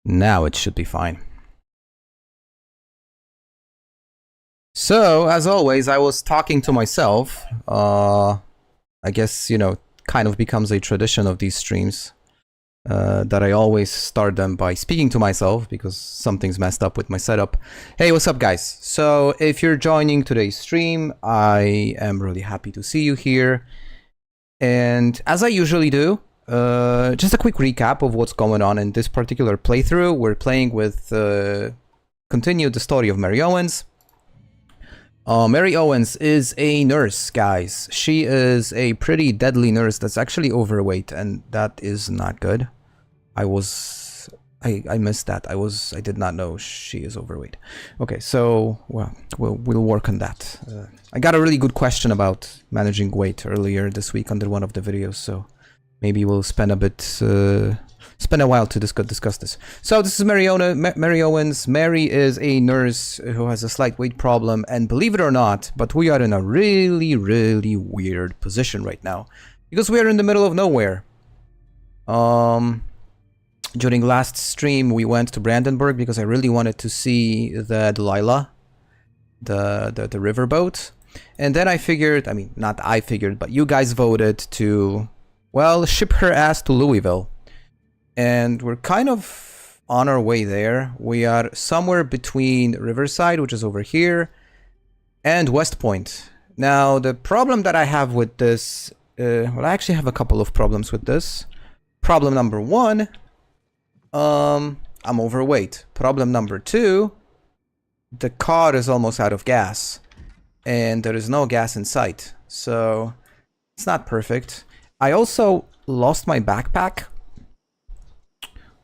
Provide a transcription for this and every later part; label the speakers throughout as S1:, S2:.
S1: Now it should be fine. So, as always, I was talking to myself. I guess, kind of becomes a tradition of these streams. That I always start them by speaking to myself because something's messed up with my setup. Hey, what's up, guys? So, if you're joining today's stream, I am really happy to see you here. And as I usually do, just a quick recap of what's going on in this particular playthrough. We're playing with continue the story of Mary Owens. Mary Owens is a nurse, guys. She is a pretty deadly nurse that's actually overweight, and that is not good. I missed that. I did not know she is overweight. Okay, so well, we'll work on that. I got a really good question about managing weight earlier this week under one of the videos, so maybe we'll spend a while to discuss this. So this is Mary Owens. Mary is a nurse who has a slight weight problem, and believe it or not, but we are in a really, really weird position right now because we are in the middle of nowhere. During last stream, we went to Brandenburg because I really wanted to see the Delilah, the riverboat, and then I figured, I mean, not I figured, but you guys voted to, well, ship her ass to Louisville. And we're kind of on our way there. We are somewhere between Riverside, which is over here, and Westpoint. Now, the problem that I have with this, well, I actually have a couple of problems with this. Problem number one, I'm overweight. Problem number two, the car is almost out of gas, and there is no gas in sight. So, it's not perfect. I also lost my backpack.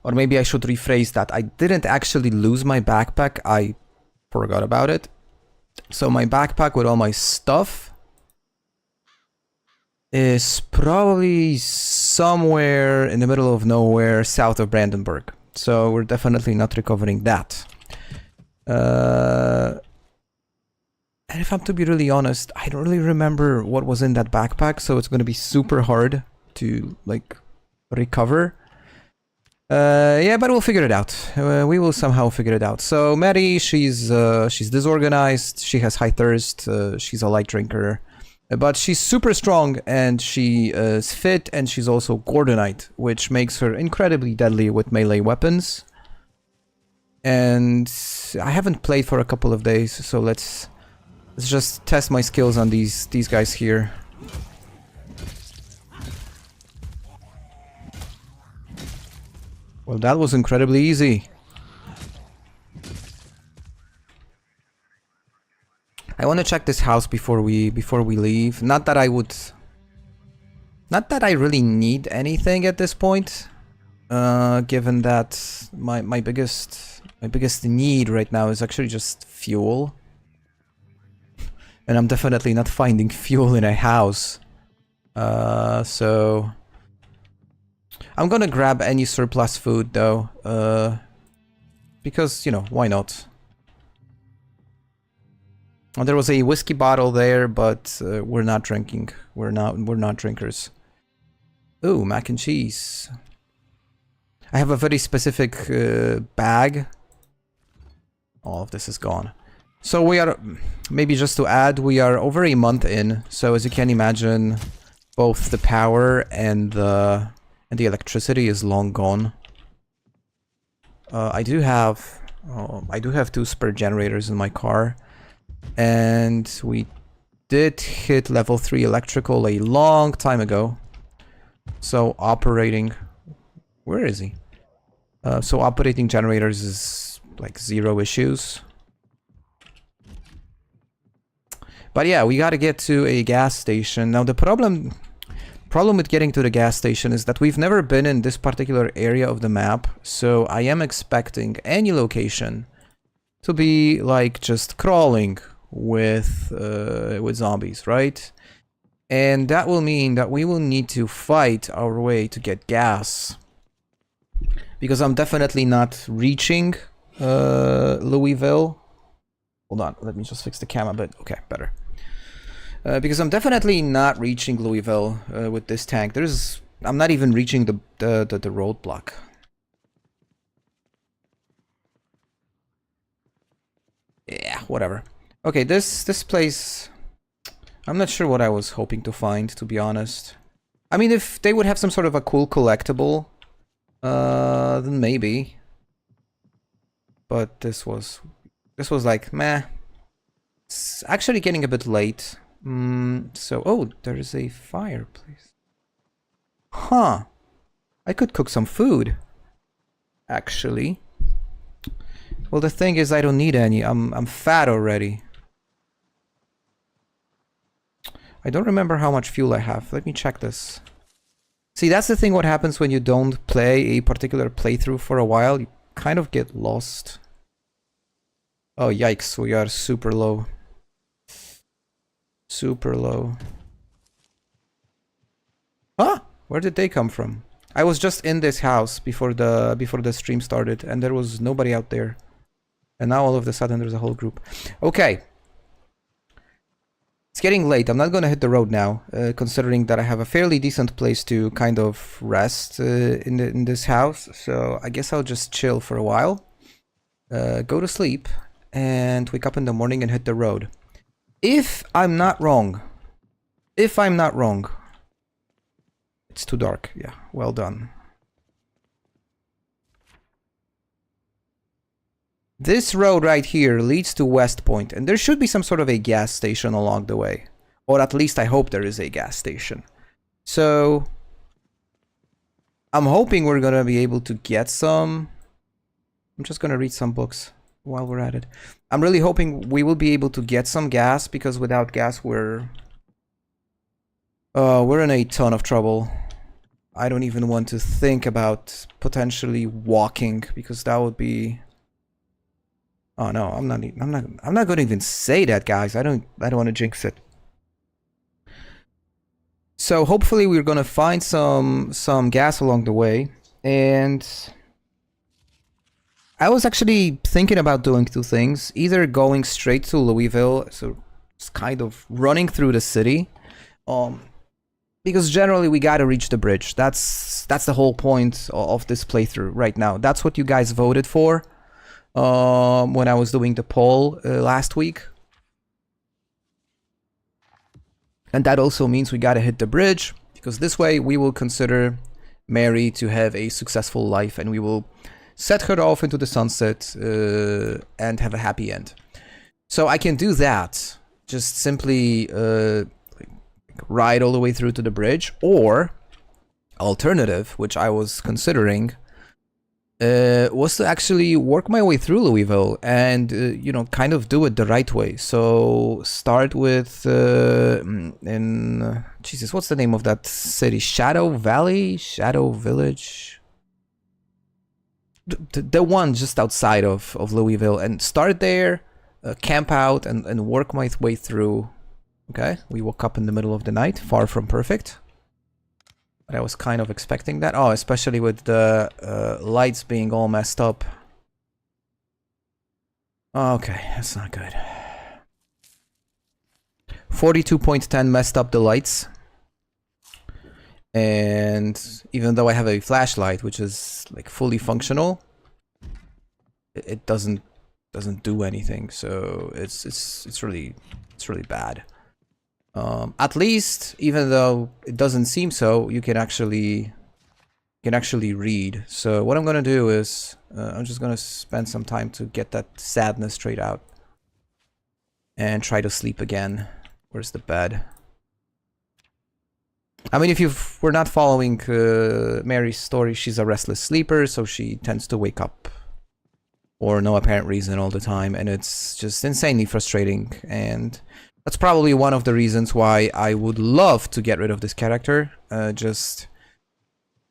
S1: Or maybe I should rephrase that. I didn't actually lose my backpack. I forgot about it. So my backpack with all my stuff is probably somewhere in the middle of nowhere south of Brandenburg. So we're definitely not recovering that. And if I'm to be really honest, I don't really remember what was in that backpack. So it's going to be super hard to like recover. Yeah, but we'll figure it out. We will somehow figure it out. So Mary, she's disorganized. She has high thirst. She's a light drinker, but she's super strong and she is fit, and she's also Gordonite, which makes her incredibly deadly with melee weapons. And I haven't played for a couple of days, so let's just test my skills on these guys here. Well, that was incredibly easy. I want to check this house before we leave. Not that I really need anything at this point. Given that my biggest need right now is actually just fuel. And I'm definitely not finding fuel in a house. So I'm gonna grab any surplus food though, because, why not? Well, there was a whiskey bottle there, but we're not drinking. We're not drinkers. Ooh, mac and cheese. I have a very specific bag. All of this is gone. So we are, maybe just to add, we are over a month in. So as you can imagine, both the power and the electricity is long gone. I do have 2 spare generators in my car, and we did hit level 3 electrical a long time ago. So operating, where is he? So operating generators is like 0 issues. But yeah, we gotta get to a gas station. Now the problem with getting to the gas station is that we've never been in this particular area of the map, so I am expecting any location to be like just crawling with zombies, right? And that will mean that we will need to fight our way to get gas, because I'm definitely not reaching Louisville. Hold on, let me just fix the camera a bit. Okay, better. Because I'm definitely not reaching Louisville with this tank. I'm not even reaching the roadblock. Yeah, whatever. Okay, this place... I'm not sure what I was hoping to find, to be honest. I mean, if they would have some sort of a cool collectible, then maybe. But this was like, meh. It's actually getting a bit late. So, oh, there's a fireplace. Huh. I could cook some food. Actually. Well, the thing is, I don't need any. I'm fat already. I don't remember how much fuel I have. Let me check this. See, that's the thing what happens when you don't play a particular playthrough for a while. You kind of get lost. Oh, yikes. We are super low. Super low. Huh? Where did they come from? I was just in this house before the stream started, and there was nobody out there. And now all of a sudden there's a whole group. Okay. It's getting late. I'm not gonna hit the road now, considering that I have a fairly decent place to kind of rest in this house. So I guess I'll just chill for a while, go to sleep, and wake up in the morning and hit the road. If I'm not wrong, it's too dark. Yeah, well done. This road right here leads to Westpoint, and there should be some sort of a gas station along the way. Or at least I hope there is a gas station. So, I'm hoping we're gonna be able to get some... I'm just gonna read some books while we're at it. I'm really hoping we will be able to get some gas, because without gas we're in a ton of trouble. I don't even want to think about potentially walking, because that would be... Oh no, I'm not going to even say that, guys. I don't want to jinx it. So hopefully we're going to find some gas along the way, and I was actually thinking about doing two things: either going straight to Louisville, so it's kind of running through the city, because generally we got to reach the bridge. That's the whole point of this playthrough right now. That's what you guys voted for. When I was doing the poll last week. And that also means we gotta hit the bridge, because this way we will consider Mary to have a successful life, and we will set her off into the sunset and have a happy end. So I can do that, just simply ride all the way through to the bridge, or alternative, which I was considering, was to actually work my way through Louisville and, you know, kind of do it the right way. So start with, Jesus, what's the name of that city? Shadow Valley? Shadow Village? The one just outside of Louisville, and start there, camp out, and work my way through. Okay, we woke up in the middle of the night, far from perfect. But I was kind of expecting that. Oh, especially with the lights being all messed up. Okay, that's not good. 42.10 messed up the lights. And even though I have a flashlight, which is like fully functional, it doesn't do anything. So it's really bad. At least, even though it doesn't seem so, you can actually read. So what I'm gonna do is I'm just gonna spend some time to get that sadness straight out and try to sleep again. Where's the bed? I mean, if you were not following Mary's story, she's a restless sleeper, so she tends to wake up for no apparent reason all the time, and it's just insanely frustrating. And that's probably one of the reasons why I would love to get rid of this character. Just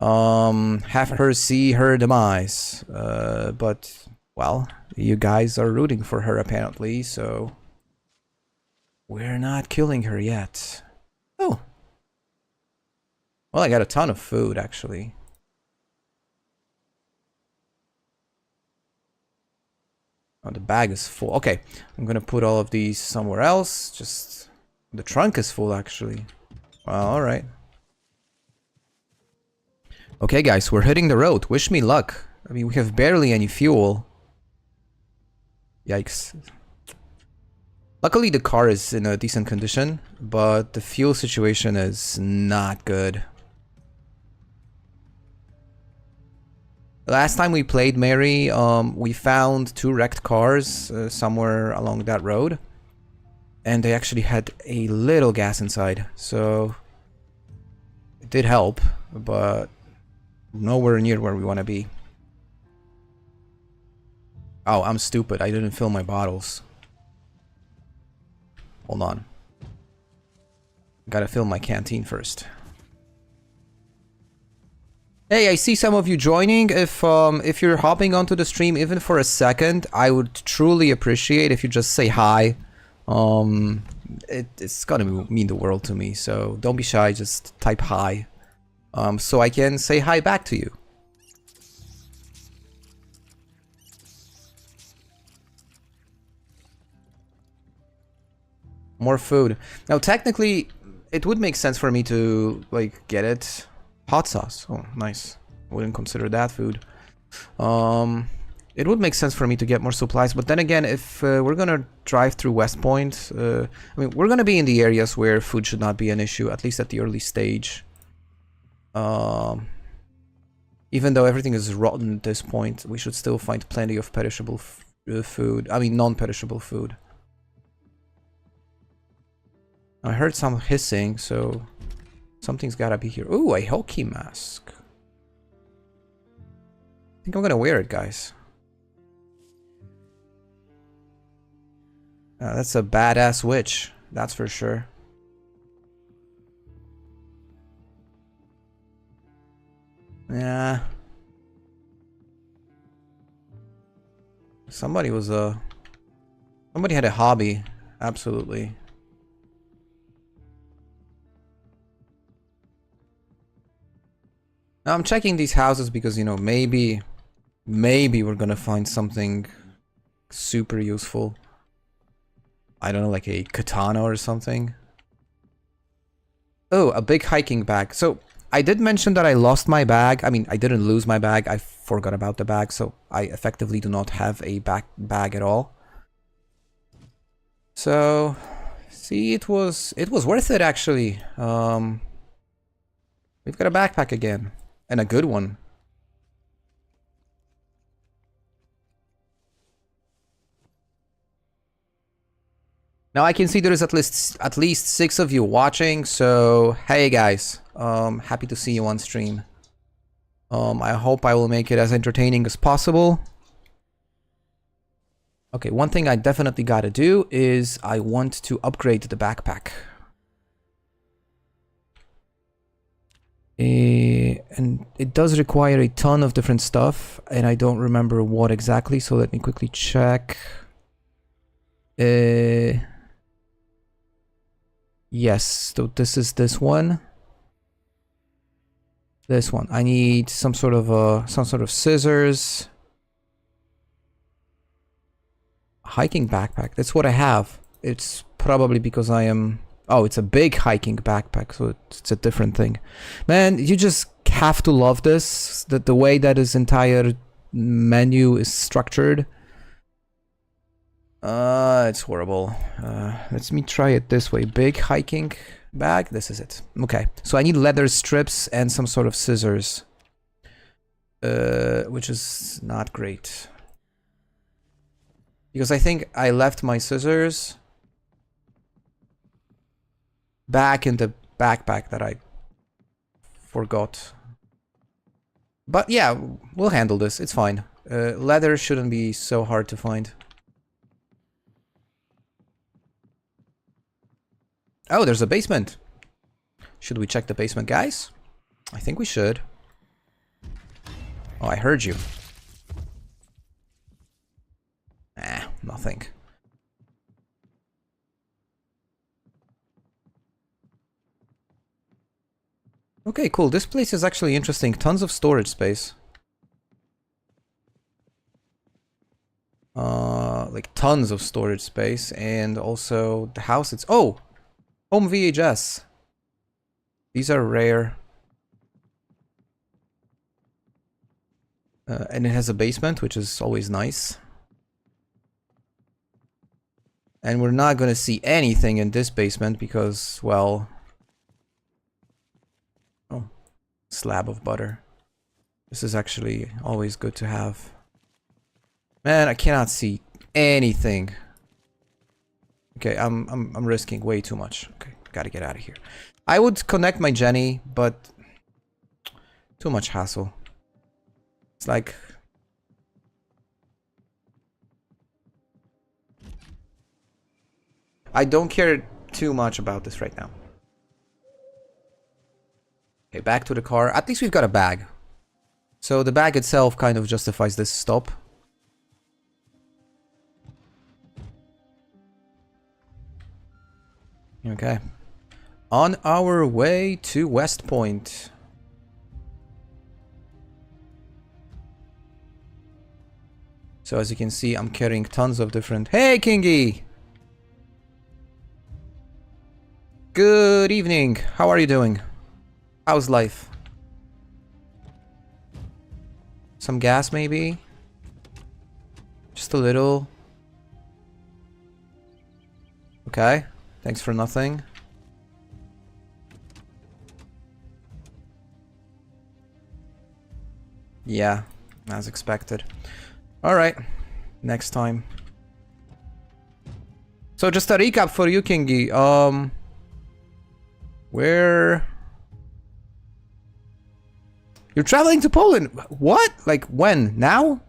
S1: have her see her demise. But, well, you guys are rooting for her apparently, so we're not killing her yet. Oh. Well, I got a ton of food, actually. Oh, the bag is full. Okay, I'm gonna put all of these somewhere else. Just... the trunk is full, actually. Well, alright. Okay, guys, we're hitting the road. Wish me luck. I mean, we have barely any fuel. Yikes. Luckily, the car is in a decent condition, but the fuel situation is not good. Last time we played Mary, we found 2 wrecked cars somewhere along that road. And they actually had a little gas inside, so it did help, but nowhere near where we want to be. Oh, I'm stupid. I didn't fill my bottles. Hold on. Gotta fill my canteen first. Hey, I see some of you joining. If you're hopping onto the stream even for a second, I would truly appreciate if you just say hi. It's gonna mean the world to me, so don't be shy, just type hi. So I can say hi back to you. More food. Now, technically, it would make sense for me to, like, get it. Hot sauce. Oh, nice. Wouldn't consider that food. It would make sense for me to get more supplies, but then again, if we're gonna drive through Westpoint, I mean, we're gonna be in the areas where food should not be an issue, at least at the early stage. Even though everything is rotten at this point, we should still find plenty of perishable food. I mean, non-perishable food. I heard some hissing, so something's gotta be here. Ooh, a hockey mask. I think I'm gonna wear it, guys. That's a badass witch, that's for sure. Yeah. Somebody had a hobby, absolutely. Now I'm checking these houses because, you know, maybe we're gonna find something super useful. I don't know, like a katana or something. Oh, a big hiking bag. So I did mention that I lost my bag. I mean, I didn't lose my bag. I forgot about the bag, so I effectively do not have a bag at all. So, see, it was worth it actually. We've got a backpack again, and a good one. Now I can see there is at least 6 of you watching, so hey guys, happy to see you on stream. I hope I will make it as entertaining as possible. Okay, one thing I definitely gotta do is I want to upgrade the backpack. And it does require a ton of different stuff, and I don't remember what exactly, so let me quickly check. Yes, so this is this one. This one. I need some sort of scissors. Hiking backpack. That's what I have. It's probably because I am... Oh, it's a big hiking backpack, so it's a different thing. Man, you just have to love this. The way that this entire menu is structured. It's horrible. Let me try it this way. Big hiking bag. This is it. Okay. So I need leather strips and some sort of scissors. Which is not great. Because I think I left my scissors back in the backpack that I forgot. But yeah, we'll handle this. It's fine. Leather shouldn't be so hard to find. Oh, there's a basement. Should we check the basement, guys? I think we should. Oh, I heard you. Nothing. Okay, cool. This place is actually interesting. Tons of storage space. Like tons of storage space, and also the house. It's home VHS. These are rare. And it has a basement, which is always nice. And we're not gonna see anything in this basement because, well... Oh, slab of butter. This is actually always good to have. Man, I cannot see anything. Okay, I'm risking way too much. Okay, gotta get out of here. I would connect my Jenny, but too much hassle. It's like... I don't care too much about this right now. Okay, back to the car. At least we've got a bag. So the bag itself kind of justifies this stop. Okay. On our way to Westpoint. So as you can see, I'm carrying tons of different... Hey, Kingy! Good evening. How are you doing? How's life? Some gas, maybe? Just a little. Okay. Thanks for nothing. Yeah, as expected. Alright. Next time. So just a recap for you, Kingy. Where... You're traveling to Poland? What? Like, when? Now?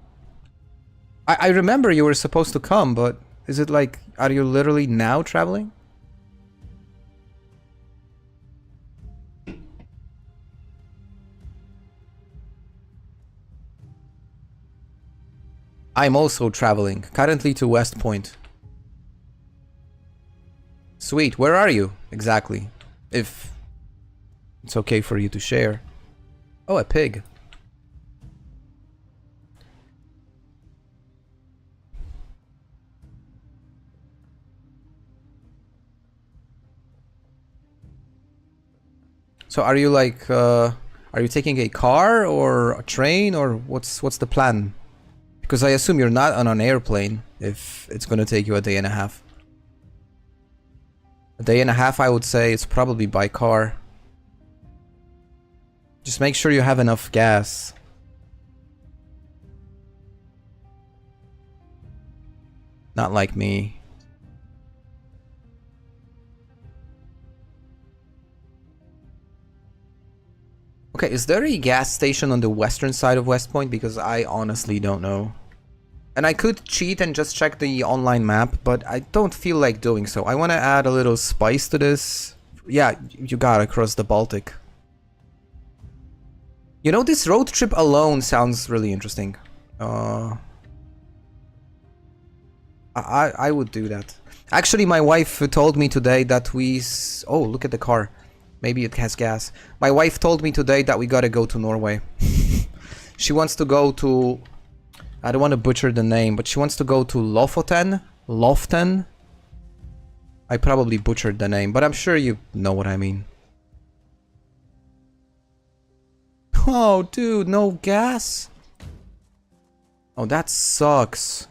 S1: I remember you were supposed to come, but is it like... Are you literally now traveling? I'm also traveling, currently to Westpoint. Sweet, where are you, exactly? If it's okay for you to share. Oh, a pig. So are you like, are you taking a car or a train or what's the plan? Because I assume you're not on an airplane if it's gonna take you a day and a half. A day and a half, I would say, it's probably by car. Just make sure you have enough gas. Not like me. Okay, is there a gas station on the western side of Westpoint? Because I honestly don't know. And I could cheat and just check the online map, but I don't feel like doing so. I want to add a little spice to this. Yeah, you got across the Baltic. You know, this road trip alone sounds really interesting. I would do that. Actually, my wife told me today that we... Oh, look at the car. Maybe it has gas. My wife told me today that we gotta go to Norway. She wants to go to... I don't want to butcher the name, but she wants to go to Lofoten? Loften? I probably butchered the name, but I'm sure you know what I mean. Oh, dude, no gas? Oh, that sucks.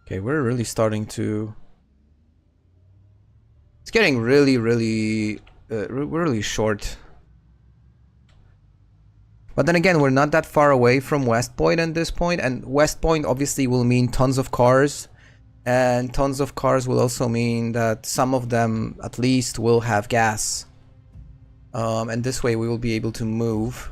S1: Okay, we're really starting to... It's getting really short. But then again, we're not that far away from Westpoint at this point, and Westpoint obviously will mean tons of cars. And tons of cars will also mean that some of them, at least, will have gas. And this way we will be able to move.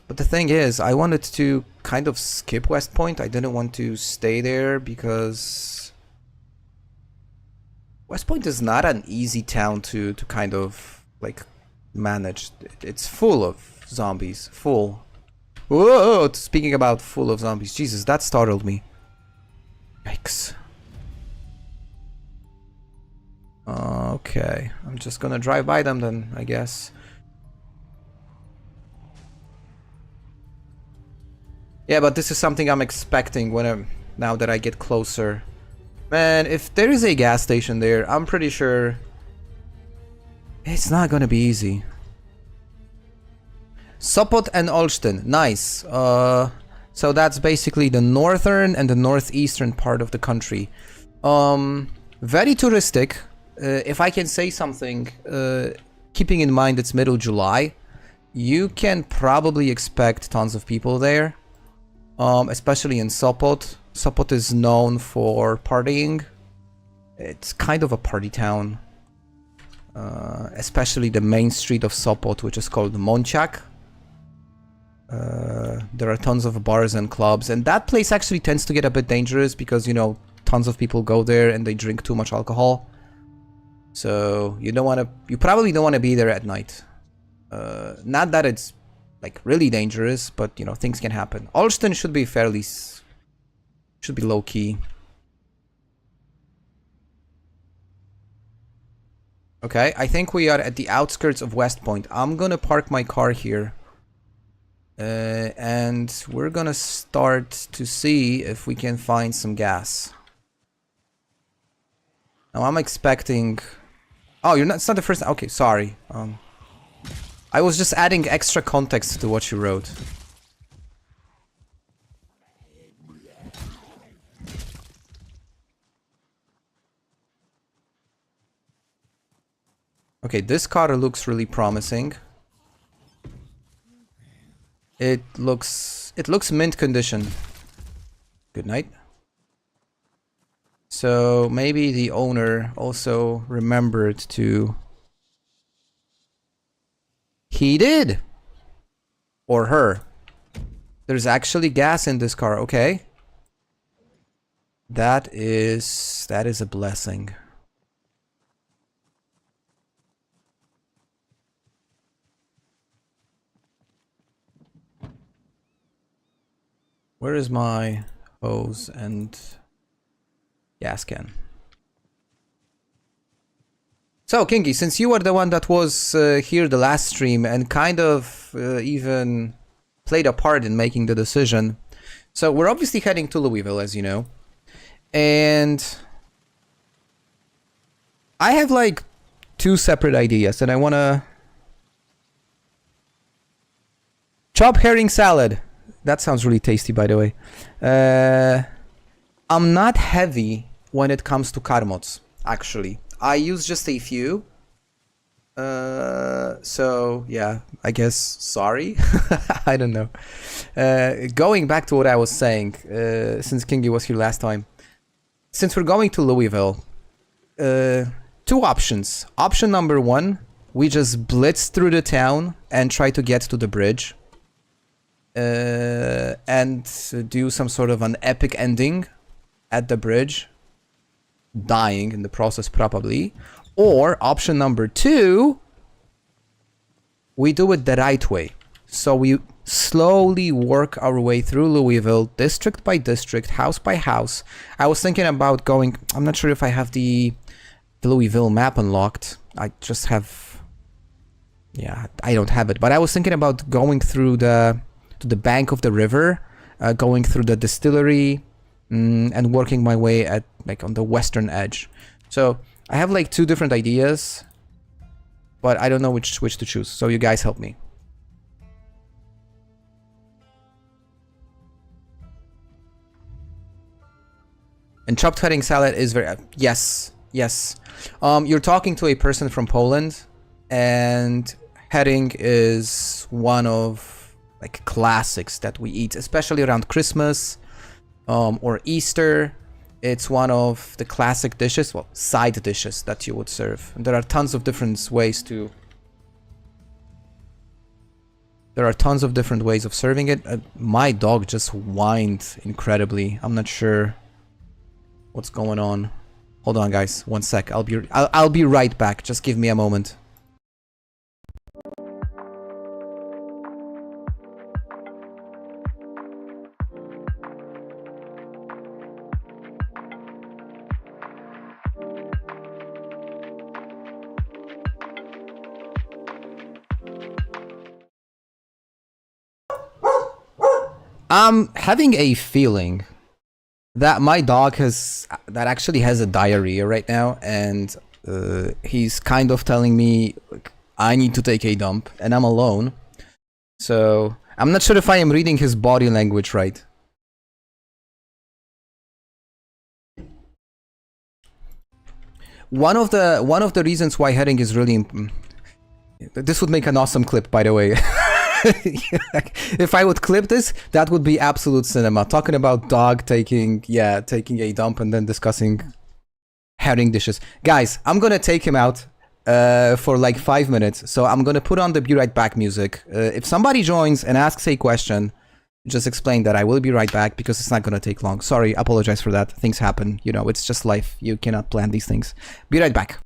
S1: But the thing is, I wanted to kind of skip Westpoint. I didn't want to stay there because... Westpoint is not an easy town to kind of, like, manage. It's full of zombies. Full. Whoa! Speaking about full of zombies. Jesus, that startled me. Yikes. Okay, I'm just gonna drive by them then, I guess. Yeah, but this is something I'm expecting now that I get closer. Man, if there is a gas station there, I'm pretty sure it's not gonna be easy. Sopot and Olsztyn. Nice. So that's basically the northern and the northeastern part of the country. Very touristic. If I can say something, keeping in mind it's middle July, you can probably expect tons of people there. Especially in Sopot. Sopot is known for partying. It's kind of a party town. Especially the main street of Sopot, which is called Monciak. There are tons of bars and clubs, and that place actually tends to get a bit dangerous because, you know, tons of people go there and they drink too much alcohol. So you probably don't want to be there at night. Not that it's like really dangerous, but you know, things can happen. Olsztyn should be low key. Okay, I think we are at the outskirts of Westpoint. I'm gonna park my car here. And we're gonna start to see if we can find some gas. Now I'm expecting... Oh, it's not the first... Okay, sorry. I was just adding extra context to what you wrote. Okay, this car looks really promising. It looks mint condition. Good night. So maybe the owner also remembered to... He did! Or her. There's actually gas in this car, okay. That is a blessing. Where is my hose and gas can? So, Kingy, since you were the one that was here the last stream and kind of even played a part in making the decision, so we're obviously heading to Louisville, as you know, and I have like 2 separate ideas, and I wanna... Chop herring salad. That sounds really tasty, by the way. I'm not heavy when it comes to karmots, actually. I use just a few. So, yeah, I guess sorry. I don't know. Going back to what I was saying, since Kingy was here last time. Since we're going to Louisville, 2 options. Option number 1, we just blitz through the town and try to get to the bridge. And do some sort of an epic ending at the bridge, dying in the process probably. Or option number 2, we do it the right way. So we slowly work our way through Louisville, district by district, house by house. I was thinking about going... I'm not sure if I have the Louisville map unlocked. I just have... Yeah, I don't have it. But I was thinking about going through to the bank of the river, going through the distillery, and working my way at like on the western edge. So I have like 2 different ideas, but I don't know which to choose. So you guys help me. And chopped herring salad is very... yes. You're talking to a person from Poland, and herring is one of like classics that we eat, especially around Christmas or Easter. It's one of the classic dishes, well, side dishes that you would serve. And there are tons of different ways to... There are tons of different ways of serving it. My dog just whined incredibly. I'm not sure what's going on. Hold on, guys. 1 sec. I'll be right back. Just give me a moment. I'm having a feeling that my dog actually has a diarrhea right now, and he's kind of telling me like, I need to take a dump, and I'm alone. So I'm not sure if I am reading his body language right. One of the reasons why heading is really this would make an awesome clip, by the way. If I would clip this, that would be absolute cinema. Talking about dog taking a dump and then discussing herring dishes. Guys, I'm gonna take him out for like 5 minutes. So I'm gonna put on the Be Right Back music. If somebody joins and asks a question, just explain that I will be right back because it's not gonna take long. Sorry, apologize for that. Things happen. You know, it's just life. You cannot plan these things. Be right back.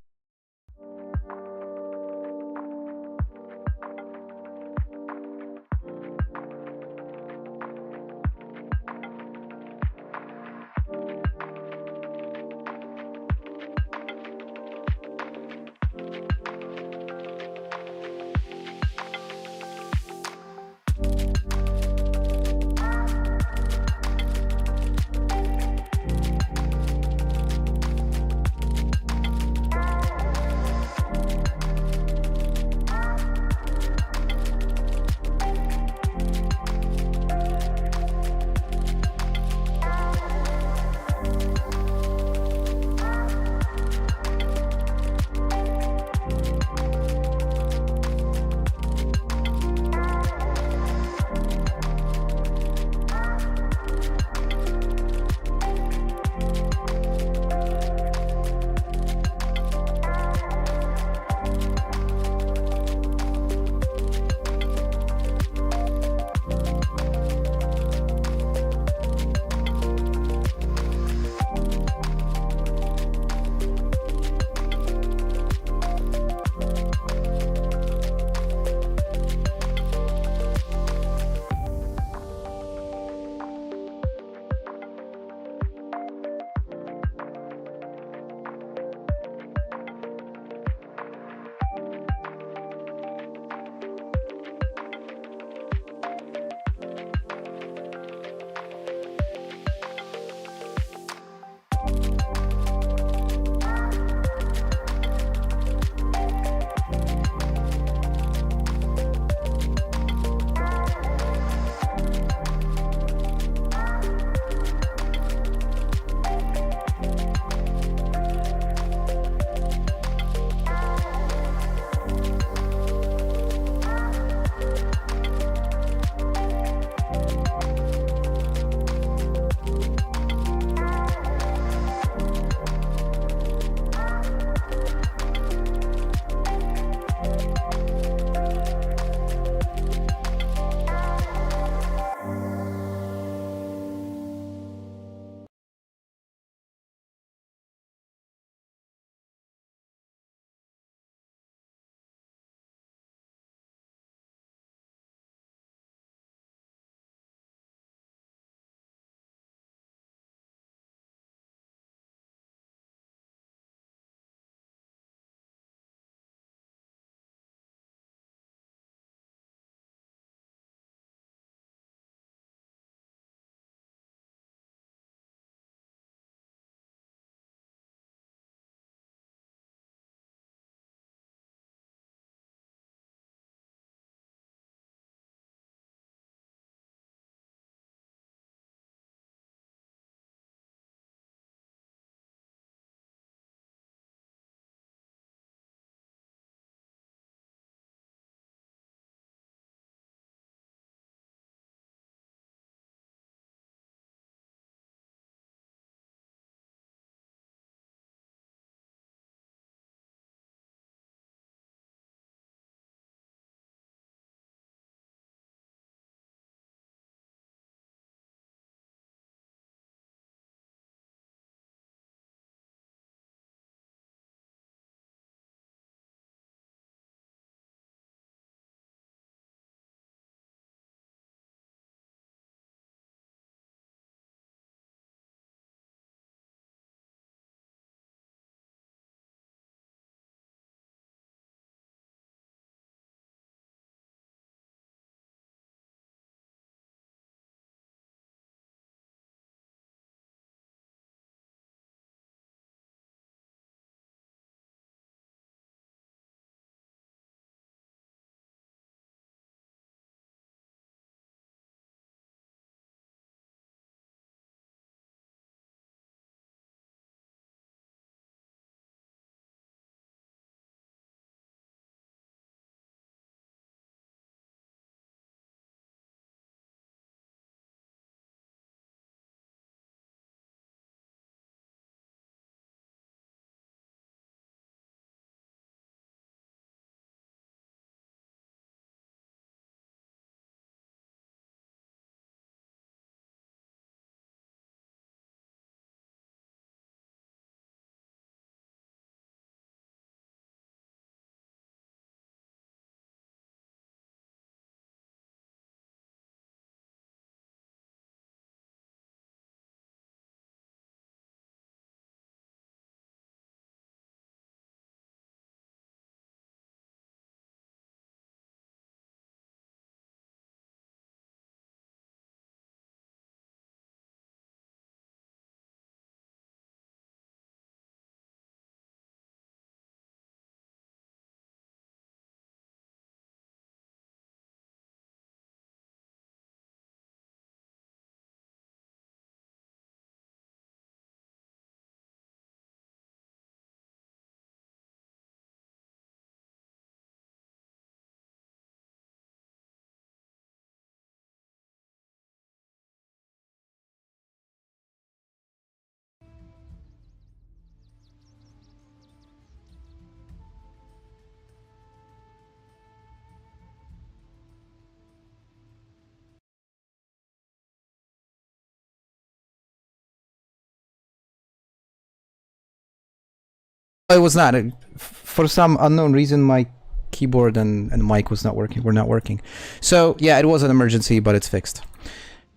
S1: It was not. For some unknown reason, my keyboard and mic was not working. Were not working. So yeah, it was an emergency, but it's fixed.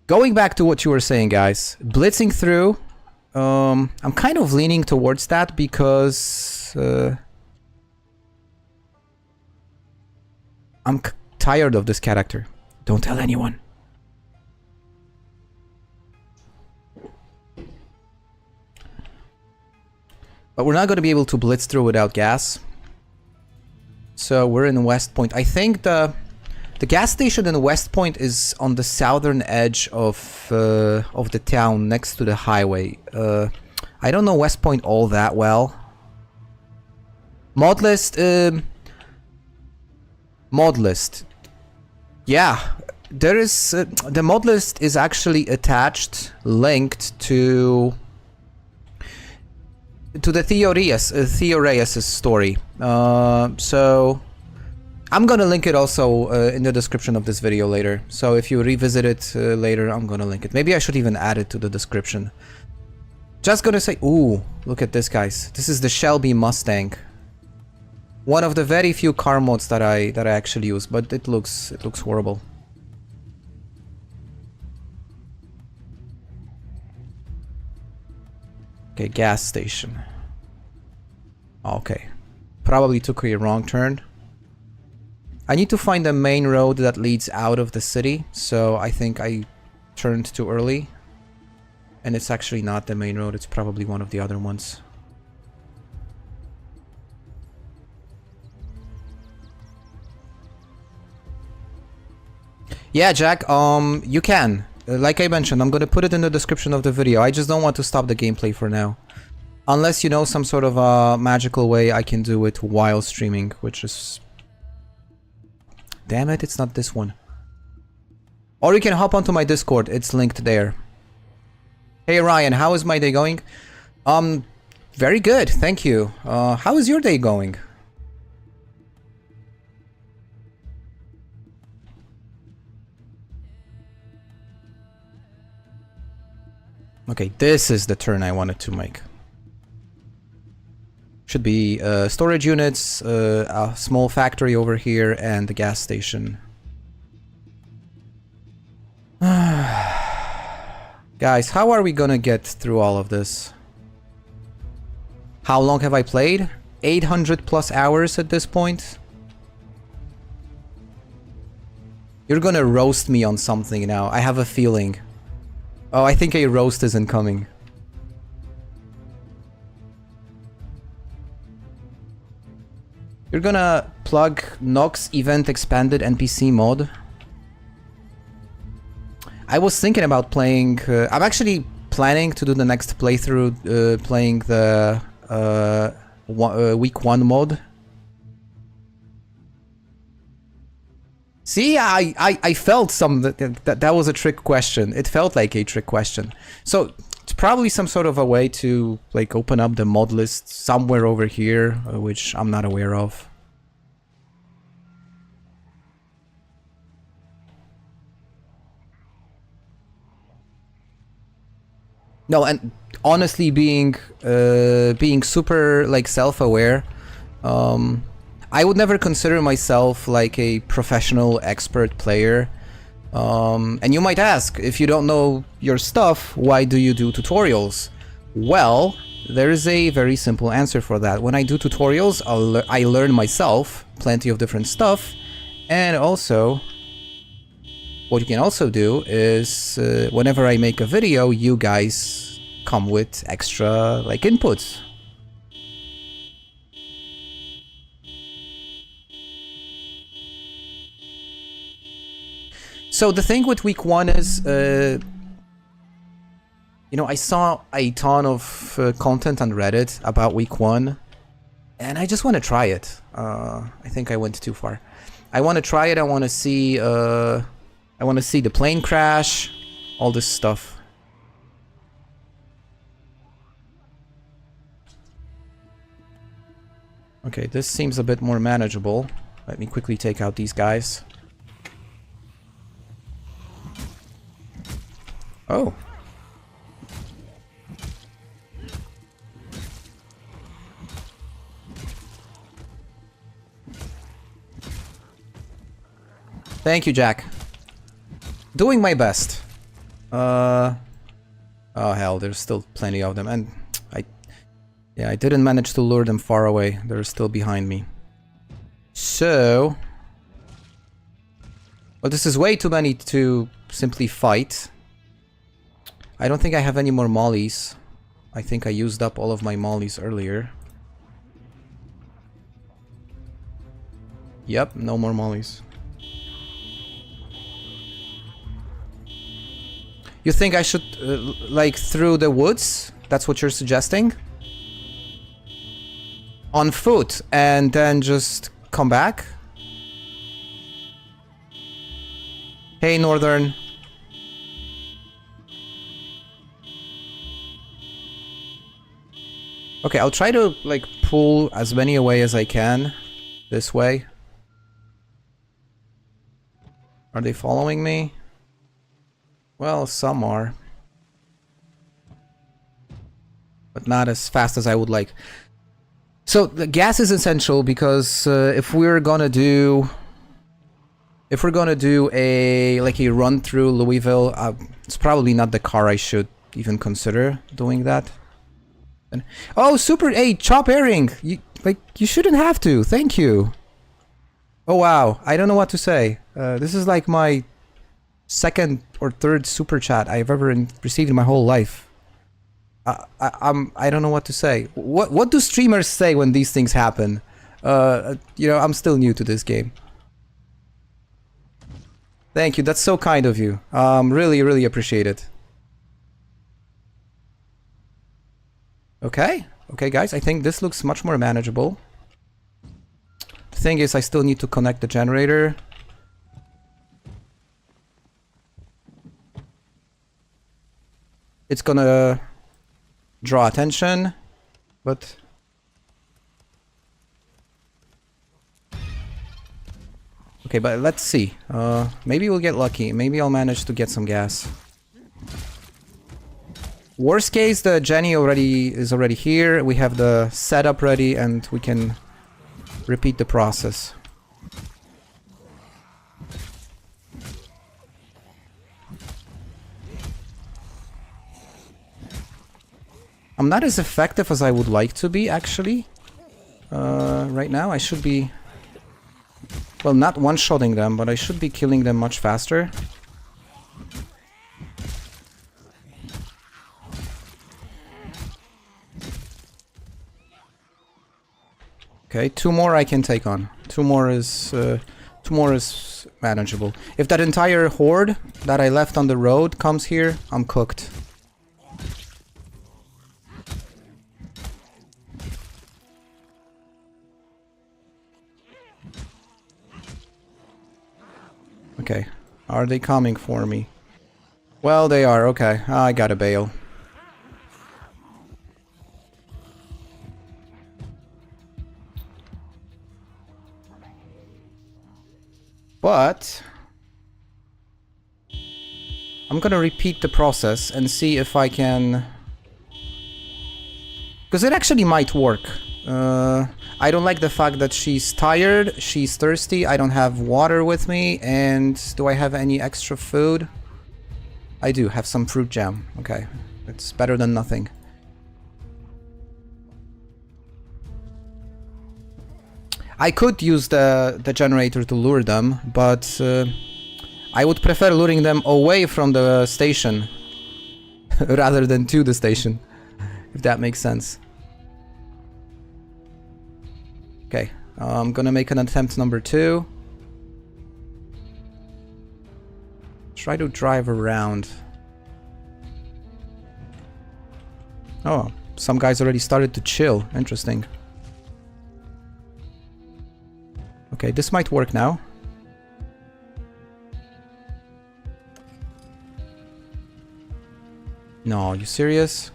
S1: Going back to what you were saying, guys, blitzing through. I'm kind of leaning towards that because I'm tired of this character. Don't tell anyone. But we're not going to be able to blitz through without gas. So we're in Westpoint. I think the gas station in Westpoint is on the southern edge of the town, next to the highway. I don't know Westpoint all that well. Mod list. Yeah, there is the mod list is actually attached, linked to the Theo Reyes' story. So I'm gonna link it also in the description of this video later. So if you revisit it later, I'm gonna link it. Maybe I should even add it to the description. Just gonna say, ooh, look at this, guys. This is the Shelby Mustang. One of the very few car mods that I actually use, but it looks horrible. Okay, gas station. Okay. Probably took a wrong turn. I need to find the main road that leads out of the city, so I think I turned too early. And it's actually not the main road, it's probably one of the other ones. Yeah, Jack, you can. Like I mentioned, I'm gonna put it in the description of the video. I just don't want to stop the gameplay for now. Unless you know some sort of a magical way I can do it while streaming, which is... Damn it, it's not this one. Or you can hop onto my Discord, it's linked there. Hey Ryan, how is my day going? Very good, thank you. How is your day going? Okay, this is the turn I wanted to make. Should be storage units, a small factory over here, and the gas station. Guys, how are we gonna get through all of this? How long have I played? 800 plus hours at this point? You're gonna roast me on something now, I have a feeling. Oh, I think a roast is incoming. You're gonna plug Nox Event Expanded NPC mod. I was thinking about playing... I'm actually planning to do the next playthrough playing the week 1 mod. See, I felt that was a trick question. It felt like a trick question. So it's probably some sort of a way to like open up the mod list somewhere over here, which I'm not aware of. No, and honestly, being super like self-aware, I would never consider myself like a professional expert player. And you might ask, if you don't know your stuff, why do you do tutorials? Well, there is a very simple answer for that. When I do tutorials, I learn myself plenty of different stuff, and also what you can also do is whenever I make a video, you guys come with extra like inputs. So the thing with week 1 is, you know, I saw a ton of content on Reddit about week 1, and I just want to try it. I think I went too far. I want to try it. I want to see the plane crash, all this stuff. Okay, this seems a bit more manageable. Let me quickly take out these guys. Oh. Thank you, Jack. Doing my best. Oh hell, there's still plenty of them, and I didn't manage to lure them far away. They're still behind me. So, well, this is way too many to simply fight. I don't think I have any more mollies. I think I used up all of my mollies earlier. Yep, no more mollies. You think I should, like, through the woods? That's what you're suggesting? On foot, and then just come back? Hey, Northern. Okay, I'll try to, like, pull as many away as I can. This way. Are they following me? Well, some are. But not as fast as I would like. So, the gas is essential because if we're gonna do a run through Louisville, it's probably not the car I should even consider doing that. And, oh, super! Hey, chop airing! You shouldn't have to. Thank you. Oh wow, I don't know what to say. This is like my second or third super chat I've ever received in my whole life. I don't know what to say. What do streamers say when these things happen? You know, I'm still new to this game. Thank you, that's so kind of you. Really, really appreciate it. Okay, guys, I think this looks much more manageable. The thing is, I still need to connect the generator. It's gonna draw attention, but... Okay, but let's see. Maybe we'll get lucky. Maybe I'll manage to get some gas. Worst case, the Jenny is already here. We have the setup ready, and we can repeat the process. I'm not as effective as I would like to be, actually. Right now, I should be... Well, not one-shotting them, but I should be killing them much faster. Okay, two more I can take on. Two more is manageable. If that entire horde that I left on the road comes here, I'm cooked. Okay, are they coming for me? Well, they are, okay. I gotta bail. But I'm gonna repeat the process and see if I can... Because it actually might work. I don't like the fact that she's tired, she's thirsty, I don't have water with me, and do I have any extra food? I do have some fruit jam. Okay, it's better than nothing. I could use the generator to lure them, but I would prefer luring them away from the station rather than to the station, if that makes sense. Okay, I'm gonna make an attempt number 2. Try to drive around. Oh, some guys already started to chill. Interesting. Okay, this might work now. No, you serious?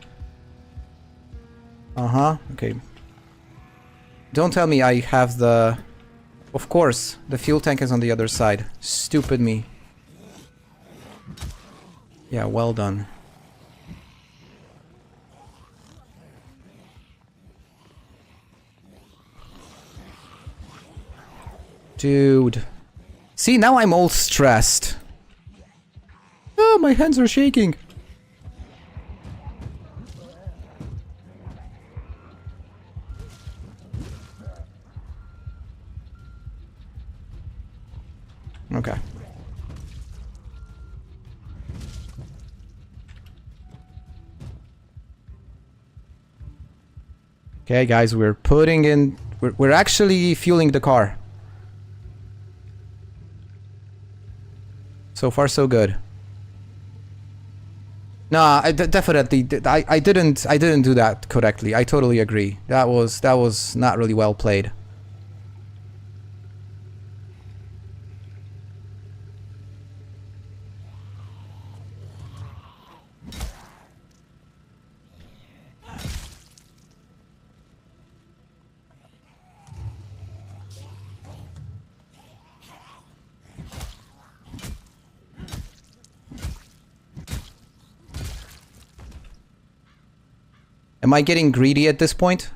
S1: Uh-huh, okay. Don't tell me I have the... Of course, the fuel tank is on the other side. Stupid me. Yeah, well done. Dude. See, now I'm all stressed. Oh, my hands are shaking. Okay. Okay, guys, we're putting in... We're actually fueling the car. So far, so good. Nah, definitely, I didn't do that correctly. I totally agree. That was not really well played. Am I getting greedy at this point?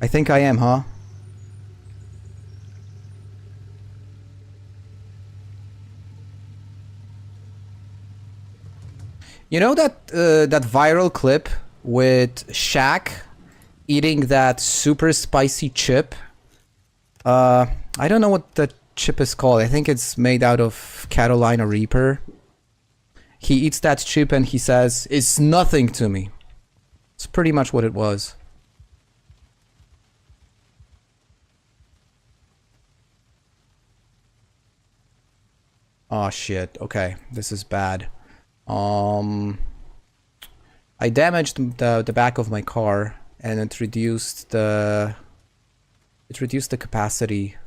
S1: I think I am, huh? You know that that viral clip with Shaq eating that super spicy chip? I don't know what the chip is called. I think it's made out of Carolina Reaper. He eats that chip and he says, "It's nothing to me." It's pretty much what it was. Oh shit, okay, this is bad. I damaged the back of my car and it reduced the capacity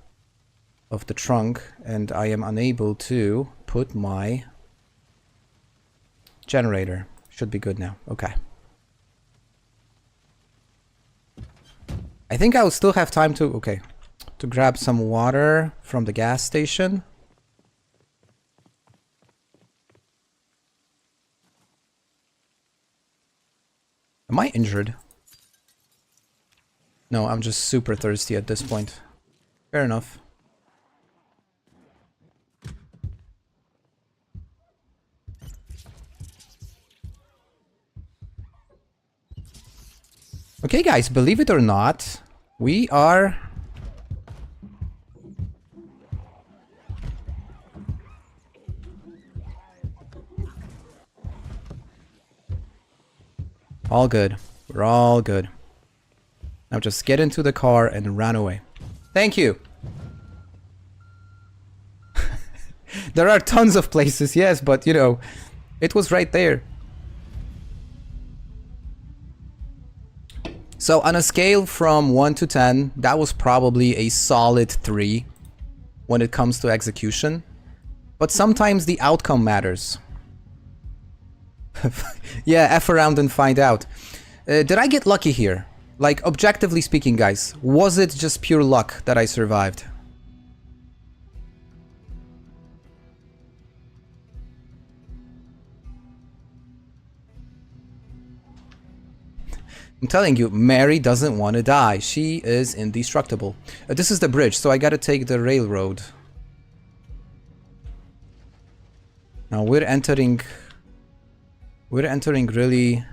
S1: of the trunk, and I am unable to put my generator. Should be good now. Okay. I think I will still have time to grab some water from the gas station. Am I injured? No, I'm just super thirsty at this point. Fair enough. Okay, guys, believe it or not, we are... all good. We're all good. Now just get into the car and run away. Thank you! There are tons of places, yes, but you know, it was right there. So on a scale from 1 to 10, that was probably a solid 3 when it comes to execution. But sometimes the outcome matters. Yeah, F around and find out. Did I get lucky here? Like, objectively speaking, guys, was it just pure luck that I survived? I'm telling you, Mary doesn't want to die. She is indestructible. This is the bridge, so I gotta take the railroad. Now we're entering really,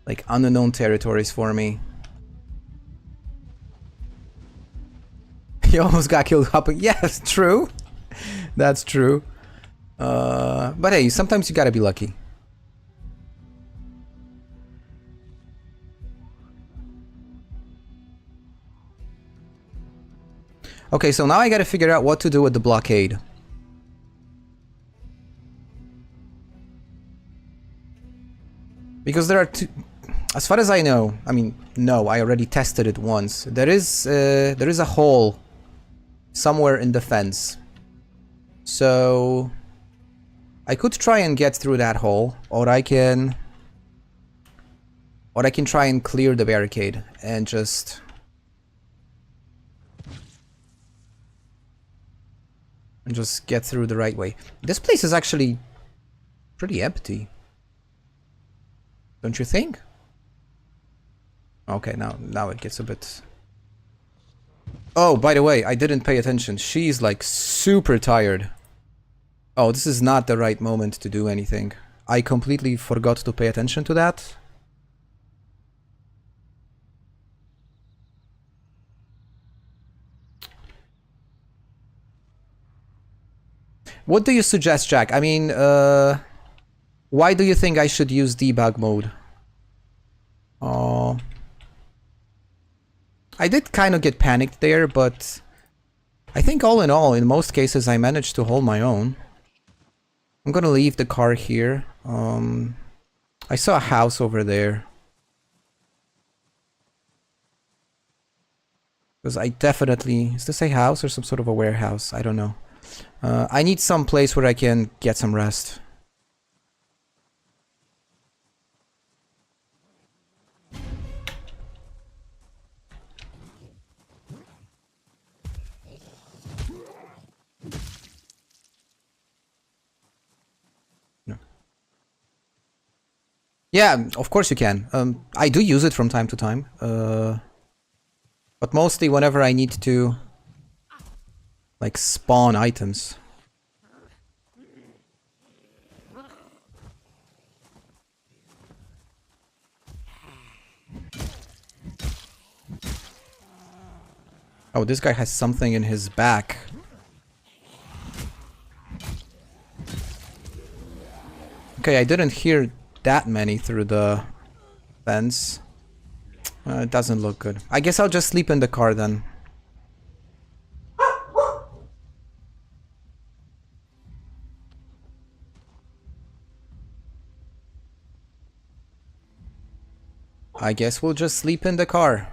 S1: like, unknown territories for me. He almost got killed hopping. Yes, true. That's true. But hey, sometimes you gotta be lucky. Okay, so now I gotta figure out what to do with the blockade. Because there are two... As far as I know, I mean, no, I already tested it once. There is a hole somewhere in the fence. So... I could try and get through that hole, or I can try and clear the barricade and just... get through the right way. This place is actually pretty empty. Don't you think? Okay, now it gets a bit... Oh, by the way, I didn't pay attention. She's like super tired. Oh, this is not the right moment to do anything. I completely forgot to pay attention to that. What do you suggest, Jack? I mean, why do you think I should use debug mode? I did kind of get panicked there, but I think all in all, in most cases, I managed to hold my own. I'm gonna leave the car here. I saw a house over there. Because I definitely... Is this a house or some sort of a warehouse? I don't know. I need some place where I can get some rest. No. Yeah, of course you can. I do use it from time to time. But mostly whenever I need to... like, spawn items. Oh, this guy has something in his back. Okay, I didn't hear that many through the fence. It doesn't look good. I guess I'll just sleep in the car then. I guess we'll just sleep in the car.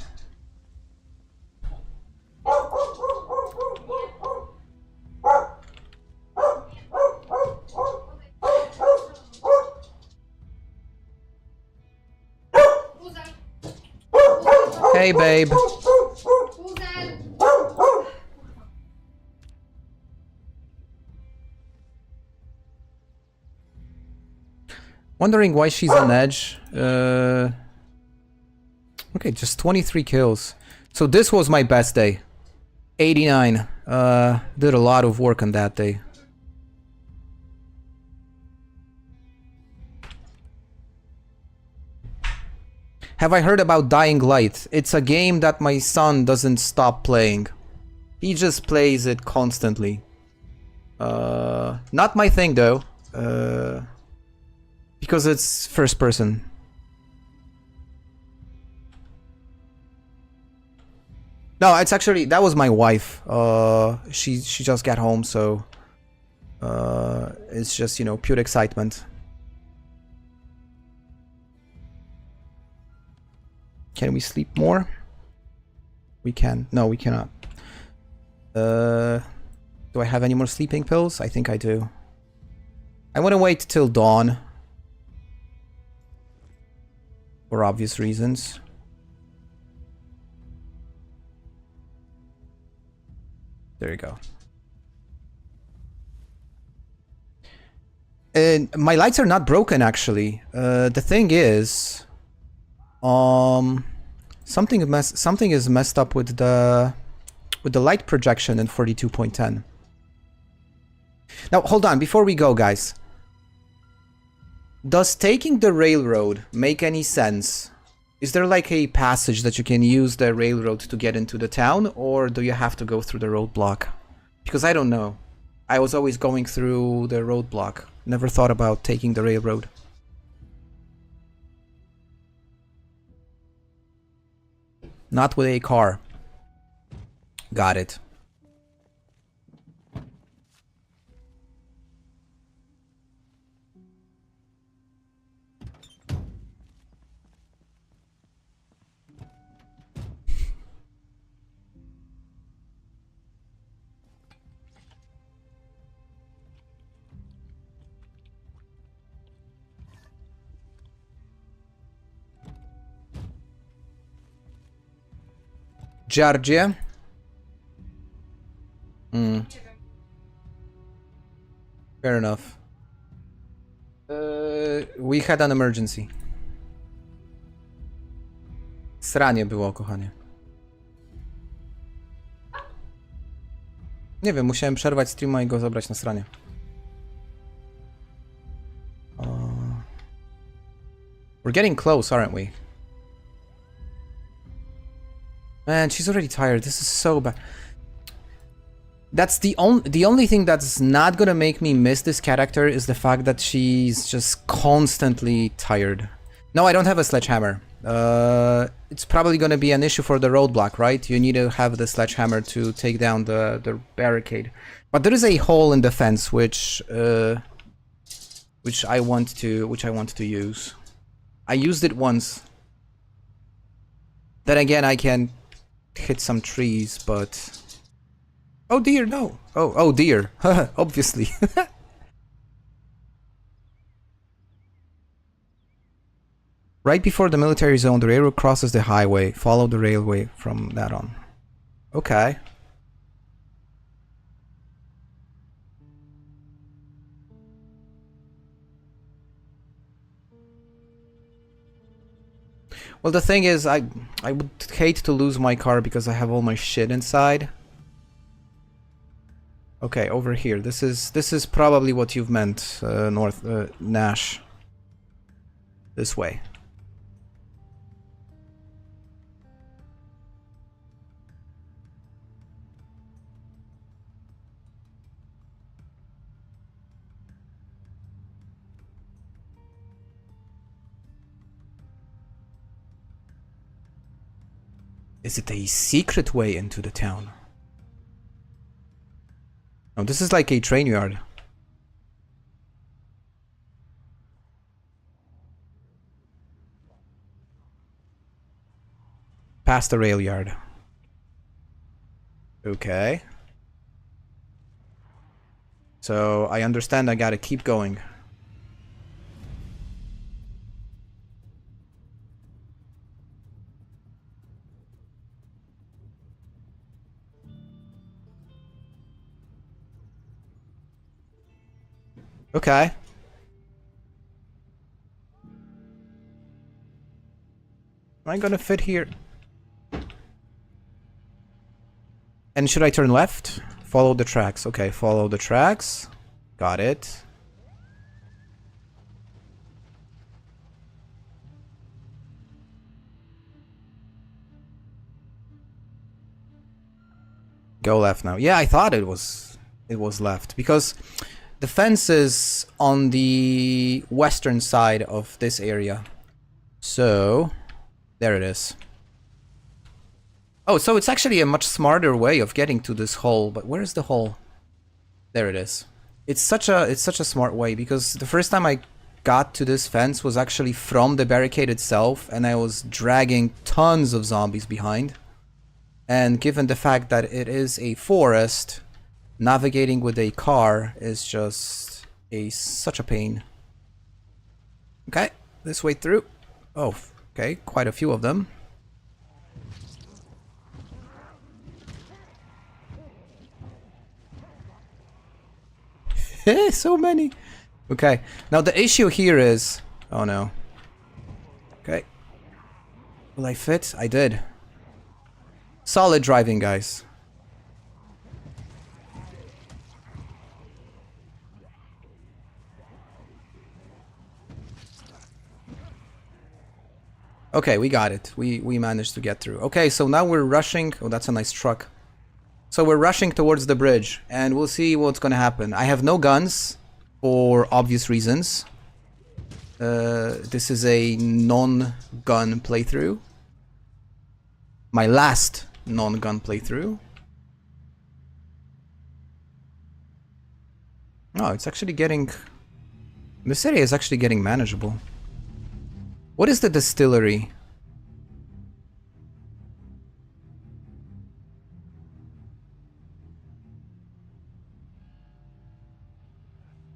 S1: Hey, babe. Wondering why she's on edge. Okay, just 23 kills. So this was my best day. 89. Did a lot of work on that day. Have I heard about Dying Light? It's a game that my son doesn't stop playing. He just plays it constantly. Not my thing though. Because it's first person. No, it's actually, that was my wife. She just got home, so it's just, you know, pure excitement. Can we sleep more? We can. No, we cannot. Do I have any more sleeping pills? I think I do. I want to wait till dawn. For obvious reasons. There you go. And my lights are not broken, actually. The thing is... something is messed up with the light projection in 42.10. Now, hold on, before we go, guys. Does taking the railroad make any sense? Is there like a passage that you can use the railroad to get into the town, or do you have to go through the roadblock? Because I don't know. I was always going through the roadblock. Never thought about taking the railroad. Not with a car. Got it. Georgia? Fair enough. We had an emergency. Sranie było, kochanie. Nie wiem, musiałem przerwać streama i go zabrać na stronie. We're getting close, aren't we? Man, she's already tired. This is so bad. That's the only thing that's not gonna make me miss this character is the fact that she's just constantly tired. No, I don't have a sledgehammer. It's probably gonna be an issue for the roadblock, right? You need to have the sledgehammer to take down the barricade. But there is a hole in the fence which I want to use. I used it once. Then again, I can hit some trees, but oh dear, no. Oh dear. Obviously. Right before the military zone, the railroad crosses the highway. Follow the railway from that on. Okay. Well, the thing is, I would hate to lose my car because I have all my shit inside. Okay, over here. This is probably what you've meant, North Nash. This way. Is it a secret way into the town? No, this is like a train yard. Past the rail yard. Okay. So I understand I gotta keep going. Okay. Am I gonna fit here? And should I turn left? Follow the tracks. Okay, follow the tracks. Got it. Go left now. Yeah, I thought it was left because the fence is on the western side of this area. So, there it is. Oh, so it's actually a much smarter way of getting to this hole, but where is the hole? There it is. It's such a smart way because the first time I got to this fence was actually from the barricade itself and I was dragging tons of zombies behind. And given the fact that it is a forest, navigating with a car is just such a pain. Okay, this way through. Oh, okay, quite a few of them. So many. Okay, now the issue here is... Oh no. Okay. Will I fit? I did. Solid driving, guys. Okay, we got it. We managed to get through. Okay, so now we're rushing. Oh, that's a nice truck. So we're rushing towards the bridge, and we'll see what's gonna happen. I have no guns, for obvious reasons. This is a non-gun playthrough. My last non-gun playthrough. Oh, it's actually getting... This area is actually getting manageable. What is the distillery?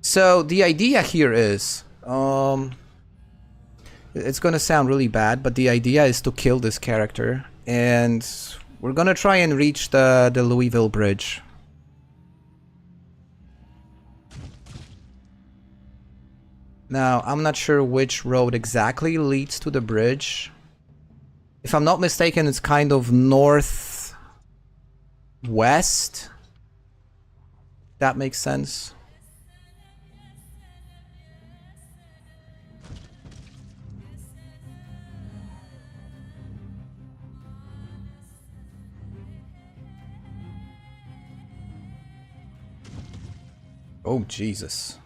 S1: So the idea here is, it's gonna sound really bad, but the idea is to kill this character, and we're gonna try and reach the Louisville bridge. Now, I'm not sure which road exactly leads to the bridge. If I'm not mistaken, it's kind of northwest. that makes sense. Oh, Jesus.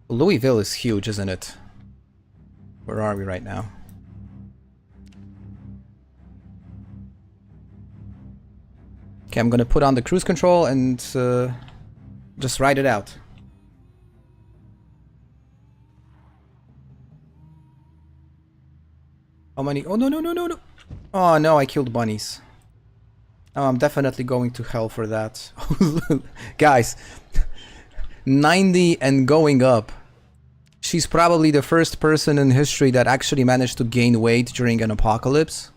S1: Louisville is huge, isn't it? Where are we right now? Okay, I'm gonna put on the cruise control and just ride it out. How many? Oh, no, no, no, no, no. Oh, no, I killed bunnies. Oh, I'm definitely going to hell for that. Guys, 90 and going up. She's probably the first person in history that actually managed to gain weight during an apocalypse.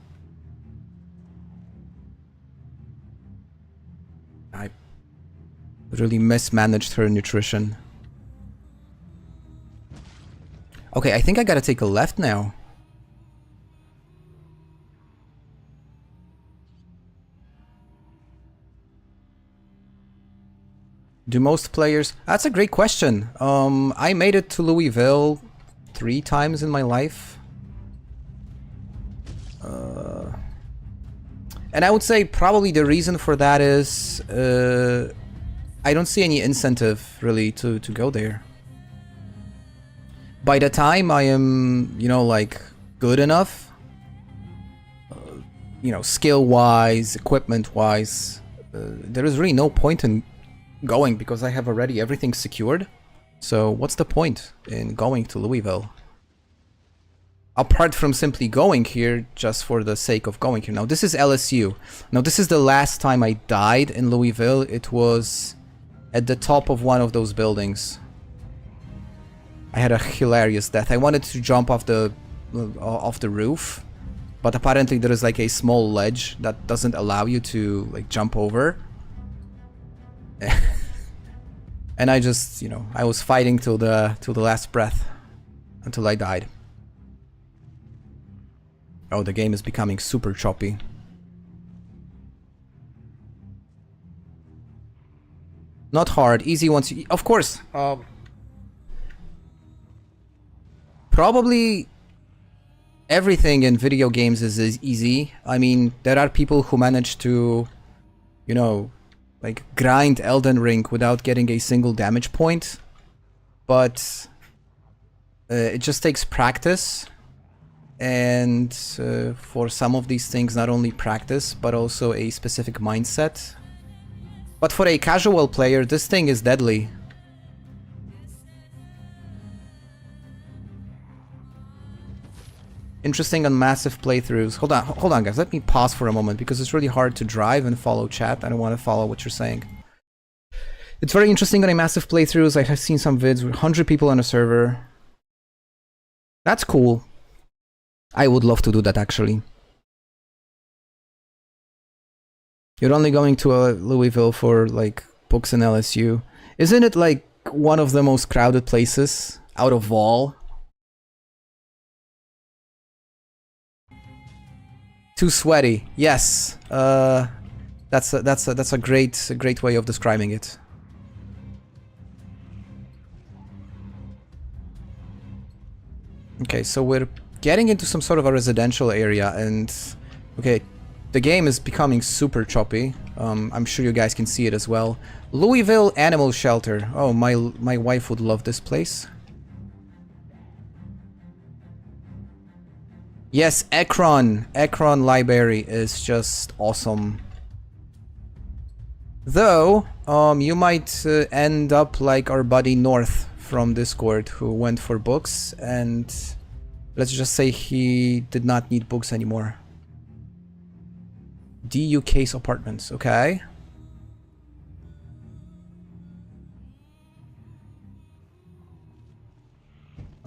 S1: I really mismanaged her nutrition. Okay, I think I gotta take a left now. Do most players... That's a great question. I made it to Louisville 3 times in my life. And I would say probably the reason for that is I don't see any incentive really to go there. By the time I am, you know, like good enough, you know, skill-wise, equipment-wise, there is really no point in going because I have already everything secured. So what's the point in going to Louisville? Apart from simply going here just for the sake of going here. Now this is LSU. Now this is the last time I died in Louisville. It was at the top of one of those buildings. I had a hilarious death. I wanted to jump off the roof, but apparently there is like a small ledge that doesn't allow you to like jump over. And I just, you know, I was fighting till the last breath until I died. Oh, the game is becoming super choppy. Not hard, easy once you... Of course. Probably everything in video games is easy. I mean, there are people who manage to, you know, like grind Elden Ring without getting a single damage point, but it just takes practice, and for some of these things not only practice but also a specific mindset. But for a casual player, this thing is deadly. Interesting on massive playthroughs. Hold on guys, let me pause for a moment because it's really hard to drive and follow chat. I don't want to follow what you're saying. It's very interesting on a massive playthroughs. I have seen some vids with 100 people on a server. That's cool. I would love to do that actually. You're only going to Louisville for like books and LSU. Isn't it like one of the most crowded places out of all? Too sweaty. Yes. That's a great way of describing it. Okay, so we're getting into some sort of a residential area, and okay, the game is becoming super choppy. I'm sure you guys can see it as well. Louisville Animal Shelter. Oh, my wife would love this place. Yes, Ekron Library is just awesome. Though, you might end up like our buddy North from Discord who went for books, and let's just say he did not need books anymore. DU Case Apartments, okay.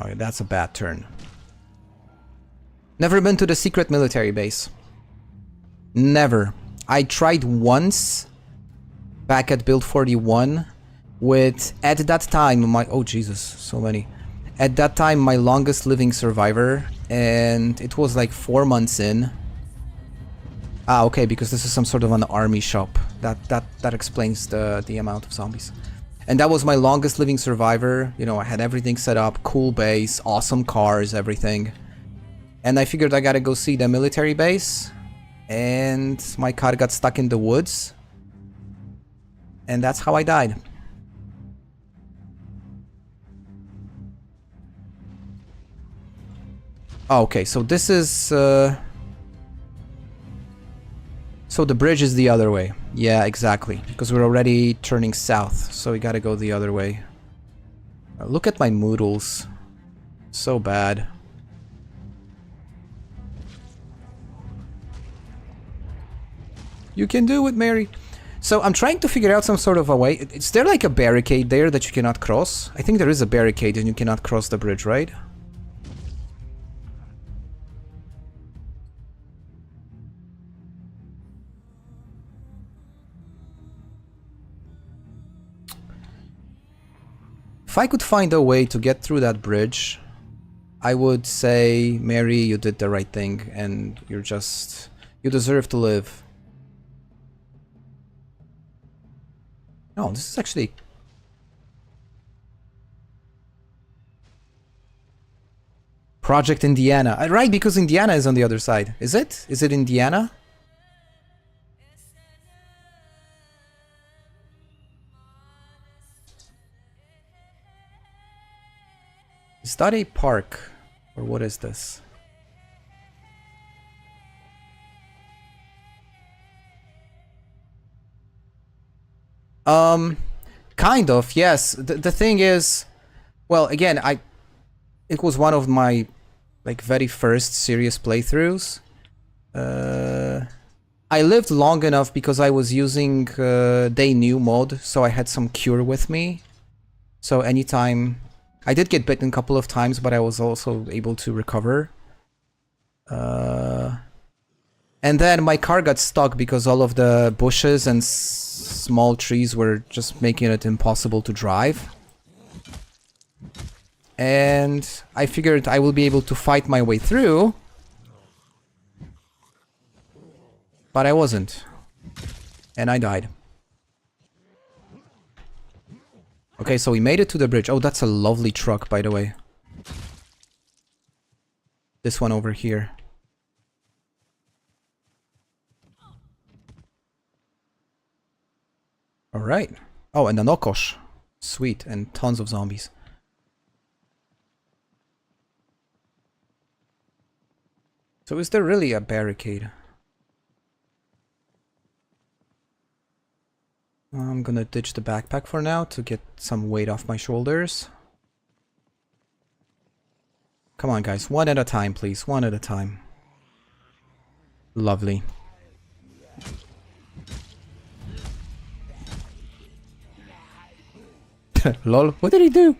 S1: Okay, that's a bad turn. Never been to the secret military base. Never. I tried once back at Build 41 with, at that time, my... Oh, Jesus, so many. At that time, my longest living survivor, and it was like 4 months in. Ah, okay, because this is some sort of an army shop. That explains the amount of zombies. And that was my longest living survivor. You know, I had everything set up, cool base, awesome cars, everything. And I figured I gotta go see the military base. And my car got stuck in the woods. And that's how I died. Oh, okay, so this is... So the bridge is the other way. Yeah, exactly. Because we're already turning south, so we gotta go the other way. Look at my moodles. So bad. You can do it, Mary. So I'm trying to figure out some sort of a way. Is there like a barricade there that you cannot cross? I think there is a barricade and you cannot cross the bridge, right? If I could find a way to get through that bridge, I would say, Mary, you did the right thing and you're just... You deserve to live. No, this is actually... Project Indiana. Right, because Indiana is on the other side. Is it? Is it Indiana? Is that a park? Or what is this? Kind of, yes. The thing is, well, again, it was one of my, like, very first serious playthroughs. I lived long enough because I was using They Knew mod, so I had some cure with me. So anytime... I did get bitten a couple of times, but I was also able to recover. And then my car got stuck because all of the bushes and small trees were just making it impossible to drive. And I figured I will be able to fight my way through. But I wasn't. And I died. Okay, so we made it to the bridge. Oh, that's a lovely truck, by the way. This one over here. Alright. Oh, and an Okosh. Sweet, and tons of zombies. So is there really a barricade? I'm gonna ditch the backpack for now to get some weight off my shoulders. Come on, guys. One at a time, please. One at a time. Lovely. Lol, what did he do?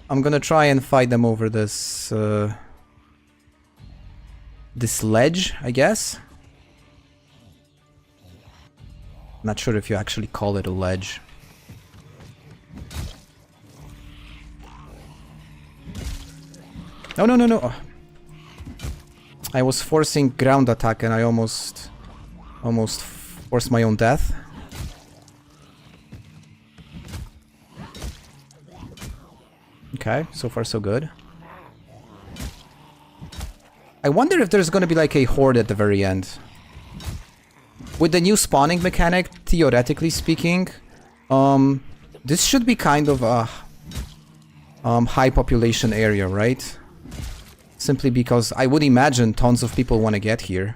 S1: I'm gonna try and fight them over this... this ledge, I guess? Not sure if you actually call it a ledge. No, no, no, no. Oh. I was forcing ground attack and I almost forced my own death. Okay, so far so good. I wonder if there's gonna be like a horde at the very end. With the new spawning mechanic, theoretically speaking, this should be kind of a high population area, right? Simply because I would imagine tons of people want to get here.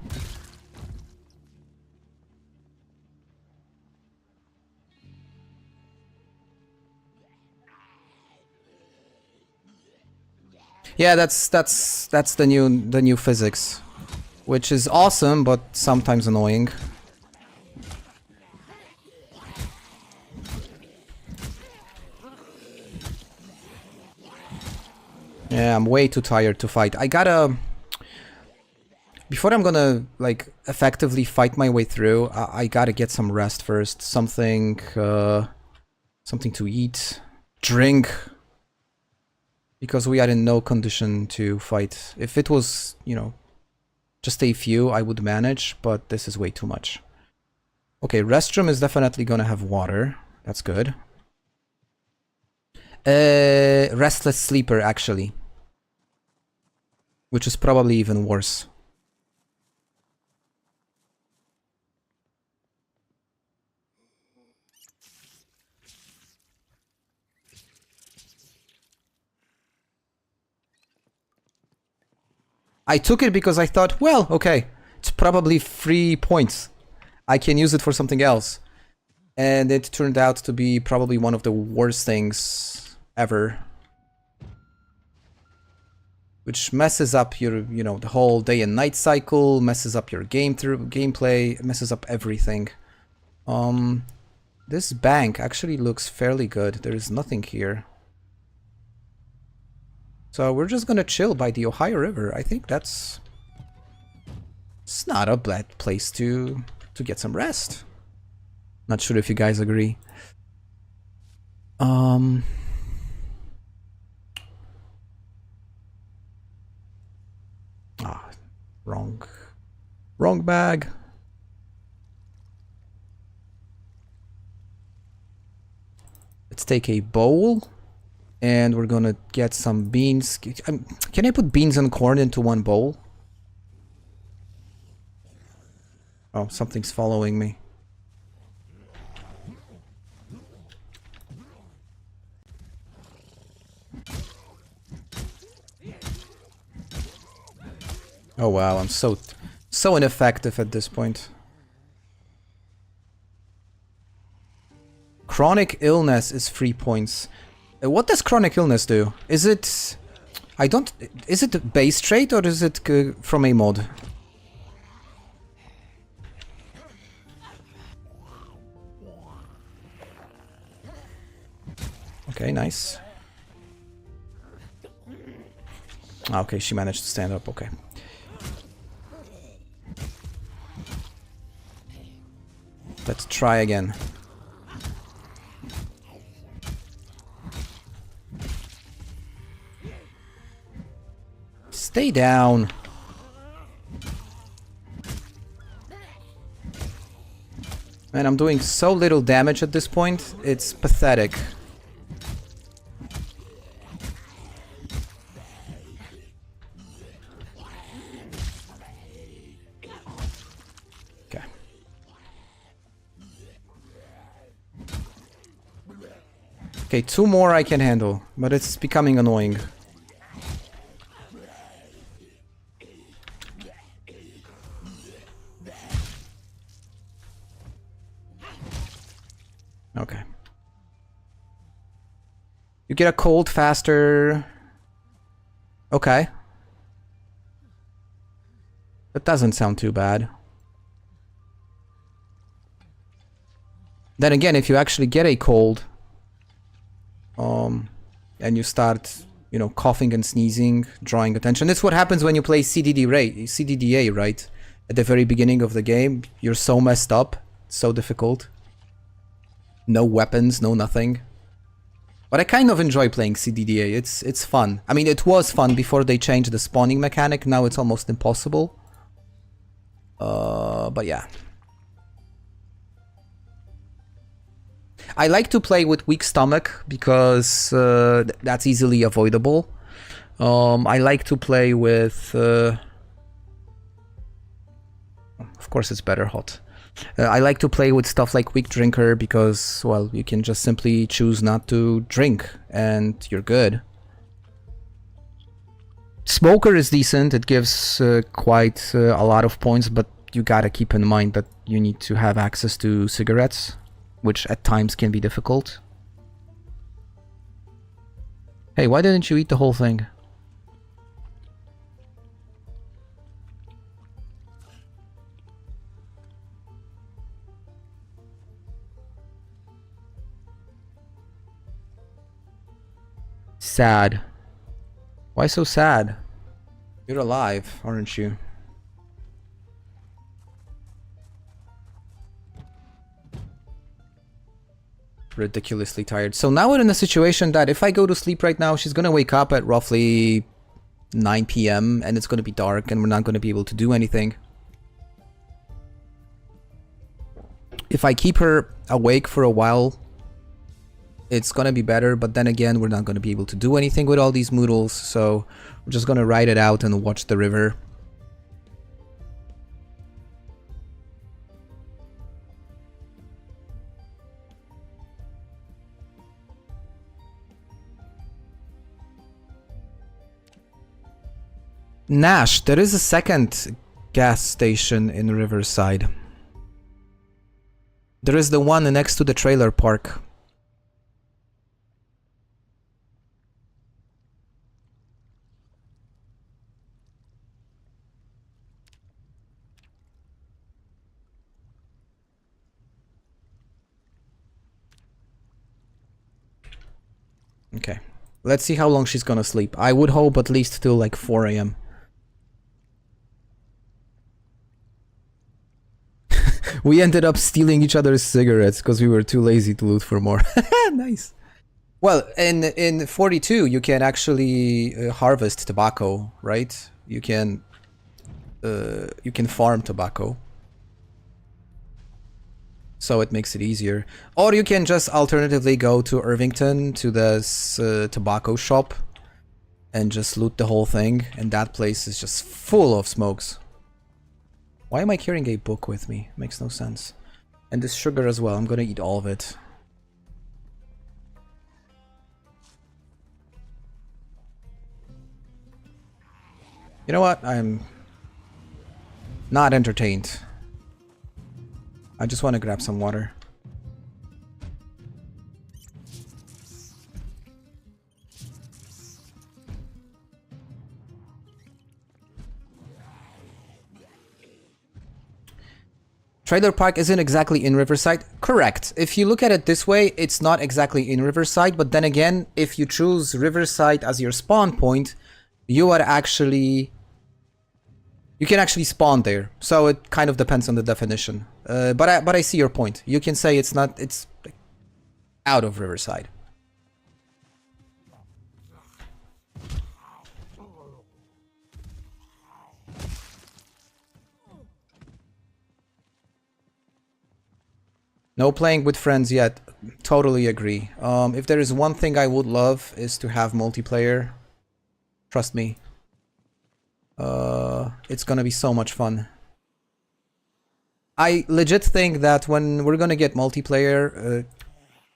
S1: Yeah, that's the new physics, which is awesome, but sometimes annoying. Yeah, I'm way too tired to fight. I gotta... Before I'm gonna, like, effectively fight my way through, I gotta get some rest first. Something to eat. Drink. Because we are in no condition to fight. If it was, you know, Just a few I would manage, but this is way too much. Okay, restroom is definitely gonna have water. That's good. Restless sleeper, actually. Which is probably even worse. I took it because I thought, well, okay, it's probably 3 points. I can use it for something else. And it turned out to be probably one of the worst things ever. Which messes up your, you know, the whole day and night cycle, messes up your gameplay, messes up everything. This bank actually looks fairly good. There is nothing here. So we're just gonna chill by the Ohio River. I think it's not a bad place to get some rest. Not sure if you guys agree. Ah, wrong bag. Let's take a bowl. And we're gonna get some beans. Can I put beans and corn into one bowl? Oh, something's following me. Oh wow, I'm so ineffective at this point. Chronic illness is 3 points. What does chronic illness do? Is it... Is it a base trait or is it from a mod? Okay, nice. Okay, she managed to stand up, okay. Let's try again. Stay down. Man, I'm doing so little damage at this point. It's pathetic. Okay. Okay, 2 more I can handle, but it's becoming annoying. Okay. You get a cold faster. Okay. That doesn't sound too bad. Then again, if you actually get a cold, and you start, you know, coughing and sneezing, drawing attention. That's what happens when you play CDDA, right? At the very beginning of the game, you're so messed up, so difficult. No weapons, no nothing. But I kind of enjoy playing CDDA. It's fun. I mean, it was fun before they changed the spawning mechanic. Now it's almost impossible. But yeah. I like to play with weak stomach because that's easily avoidable. I like to play with... of course it's better hot. I like to play with stuff like weak drinker because, well, you can just simply choose not to drink and you're good. Smoker is decent. It gives quite a lot of points, but you gotta keep in mind that you need to have access to cigarettes, which at times can be difficult. Hey, why didn't you eat the whole thing? Sad. Why so sad? You're alive, aren't you? Ridiculously tired. So now we're in a situation that if I go to sleep right now, she's gonna wake up at roughly 9 p.m. and it's going to be dark and we're not going to be able to do anything. If I keep her awake for a while, it's going to be better, but then again, we're not going to be able to do anything with all these moodles, so we're just going to ride it out and watch the river. Nash, there is a second gas station in Riverside. There is the one next to the trailer park. Okay, let's see how long she's gonna sleep. I would hope at least till like 4 a.m. We ended up stealing each other's cigarettes because we were too lazy to loot for more. Nice. Well, in 42, you can actually harvest tobacco, right? You can farm tobacco. So it makes it easier. Or you can just alternatively go to Irvington, to this tobacco shop, and just loot the whole thing. And that place is just full of smokes. Why am I carrying a book with me? Makes no sense. And this sugar as well. I'm gonna eat all of it. You know what? I'm not entertained. I just want to grab some water. Trailer park isn't exactly in Riverside. Correct. If you look at it this way, it's not exactly in Riverside, but then again, if you choose Riverside as your spawn point, you are actually... You can actually spawn there, so it kind of depends on the definition. But I see your point. You can say it's not... It's out of Riverside. No playing with friends yet. Totally agree. If there is one thing I would love is to have multiplayer. Trust me. It's gonna be so much fun. I legit think that when we're gonna get multiplayer,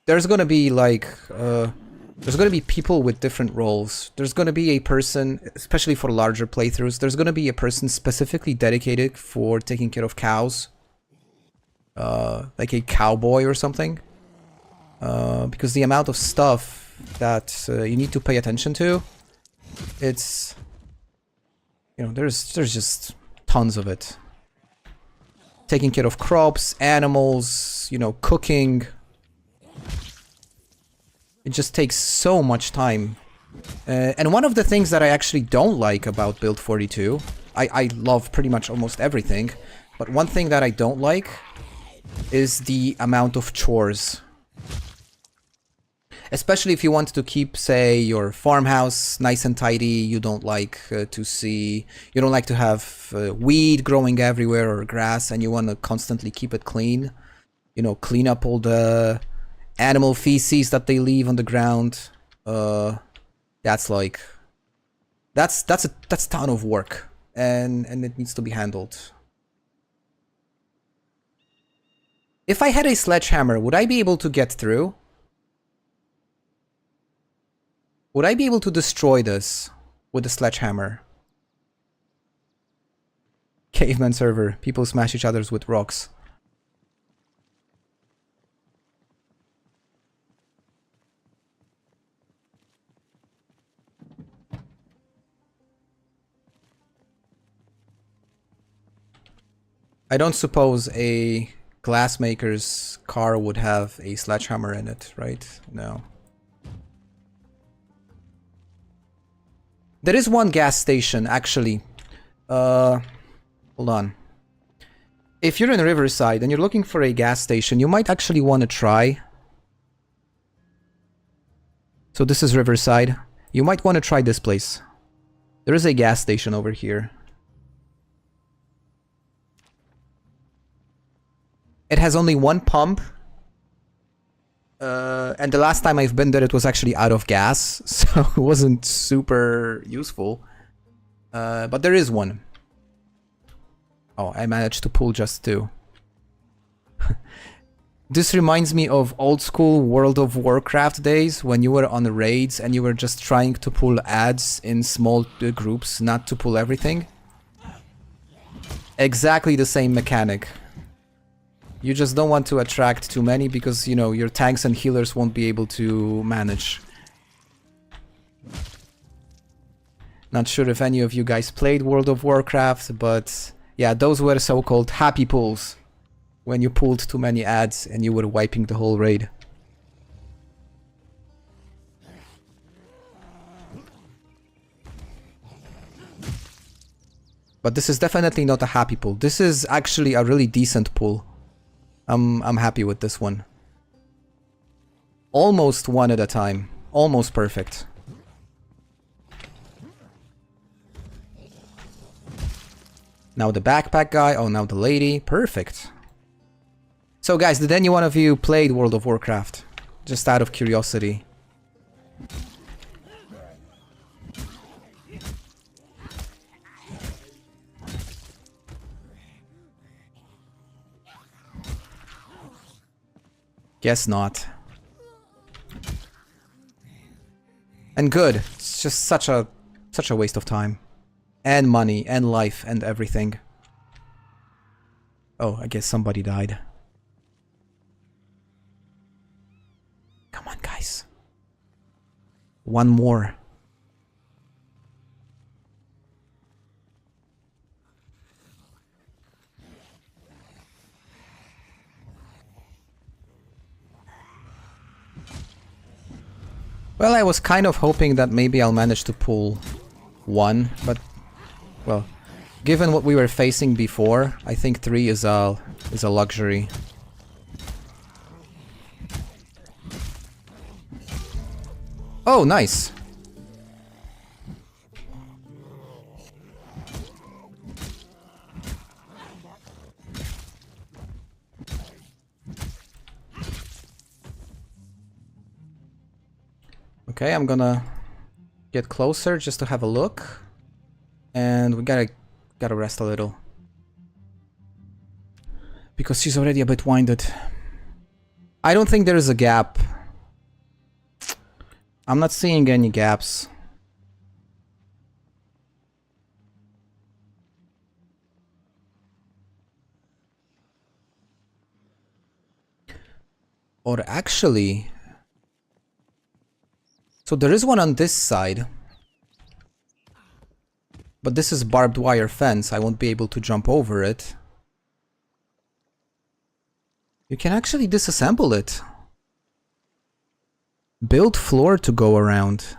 S1: there's gonna be like... there's gonna be people with different roles. There's gonna be a person, especially for larger playthroughs, there's gonna be a person specifically dedicated for taking care of cows. Like a cowboy or something, because the amount of stuff that you need to pay attention to, it's, you know, there's just tons of it. Taking care of crops, animals, you know, cooking. It just takes so much time. And one of the things that I actually don't like about Build 42, I love pretty much almost everything, but one thing that I don't like is the amount of chores. Especially if you want to keep, say, your farmhouse nice and tidy, you don't like you don't like to have weed growing everywhere or grass, and you want to constantly keep it clean. You know, clean up all the animal feces that they leave on the ground. That's like... That's a ton of work, and it needs to be handled. If I had a sledgehammer, would I be able to get through? Would I be able to destroy this with a sledgehammer? Caveman server. People smash each other with rocks. I don't suppose a glassmaker's car would have a sledgehammer in it, right? No. There is one gas station, actually. Hold on. If you're in Riverside and you're looking for a gas station, you might actually want to try. So this is Riverside. You might want to try this place. There is a gas station over here. It has only one pump. And the last time I've been there, it was actually out of gas, so it wasn't super useful. But there is one. Oh, I managed to pull just 2. This reminds me of old school World of Warcraft days when you were on raids and you were just trying to pull adds in small groups, not to pull everything. Exactly the same mechanic. You just don't want to attract too many because, you know, your tanks and healers won't be able to manage. Not sure if any of you guys played World of Warcraft, but yeah, those were so-called happy pulls. When you pulled too many adds and you were wiping the whole raid. But this is definitely not a happy pull. This is actually a really decent pull. I'm happy with this one. Almost one at a time. Almost perfect. Now the backpack guy. Oh, now the lady. Perfect. So guys, did any one of you played World of Warcraft? Just out of curiosity. Guess not. And good. It's just such a waste of time. And money, and life, and everything. Oh, I guess somebody died. Come on, guys. One more. Well, I was kind of hoping that maybe I'll manage to pull one, but, well, given what we were facing before, I think 3 is a luxury. Oh, nice. Okay, I'm gonna get closer just to have a look. And we gotta rest a little. Because she's already a bit winded. I don't think there is a gap. I'm not seeing any gaps. Or actually... So there is one on this side. But this is barbed wire fence. I won't be able to jump over it. You can actually disassemble it. Build floor to go around.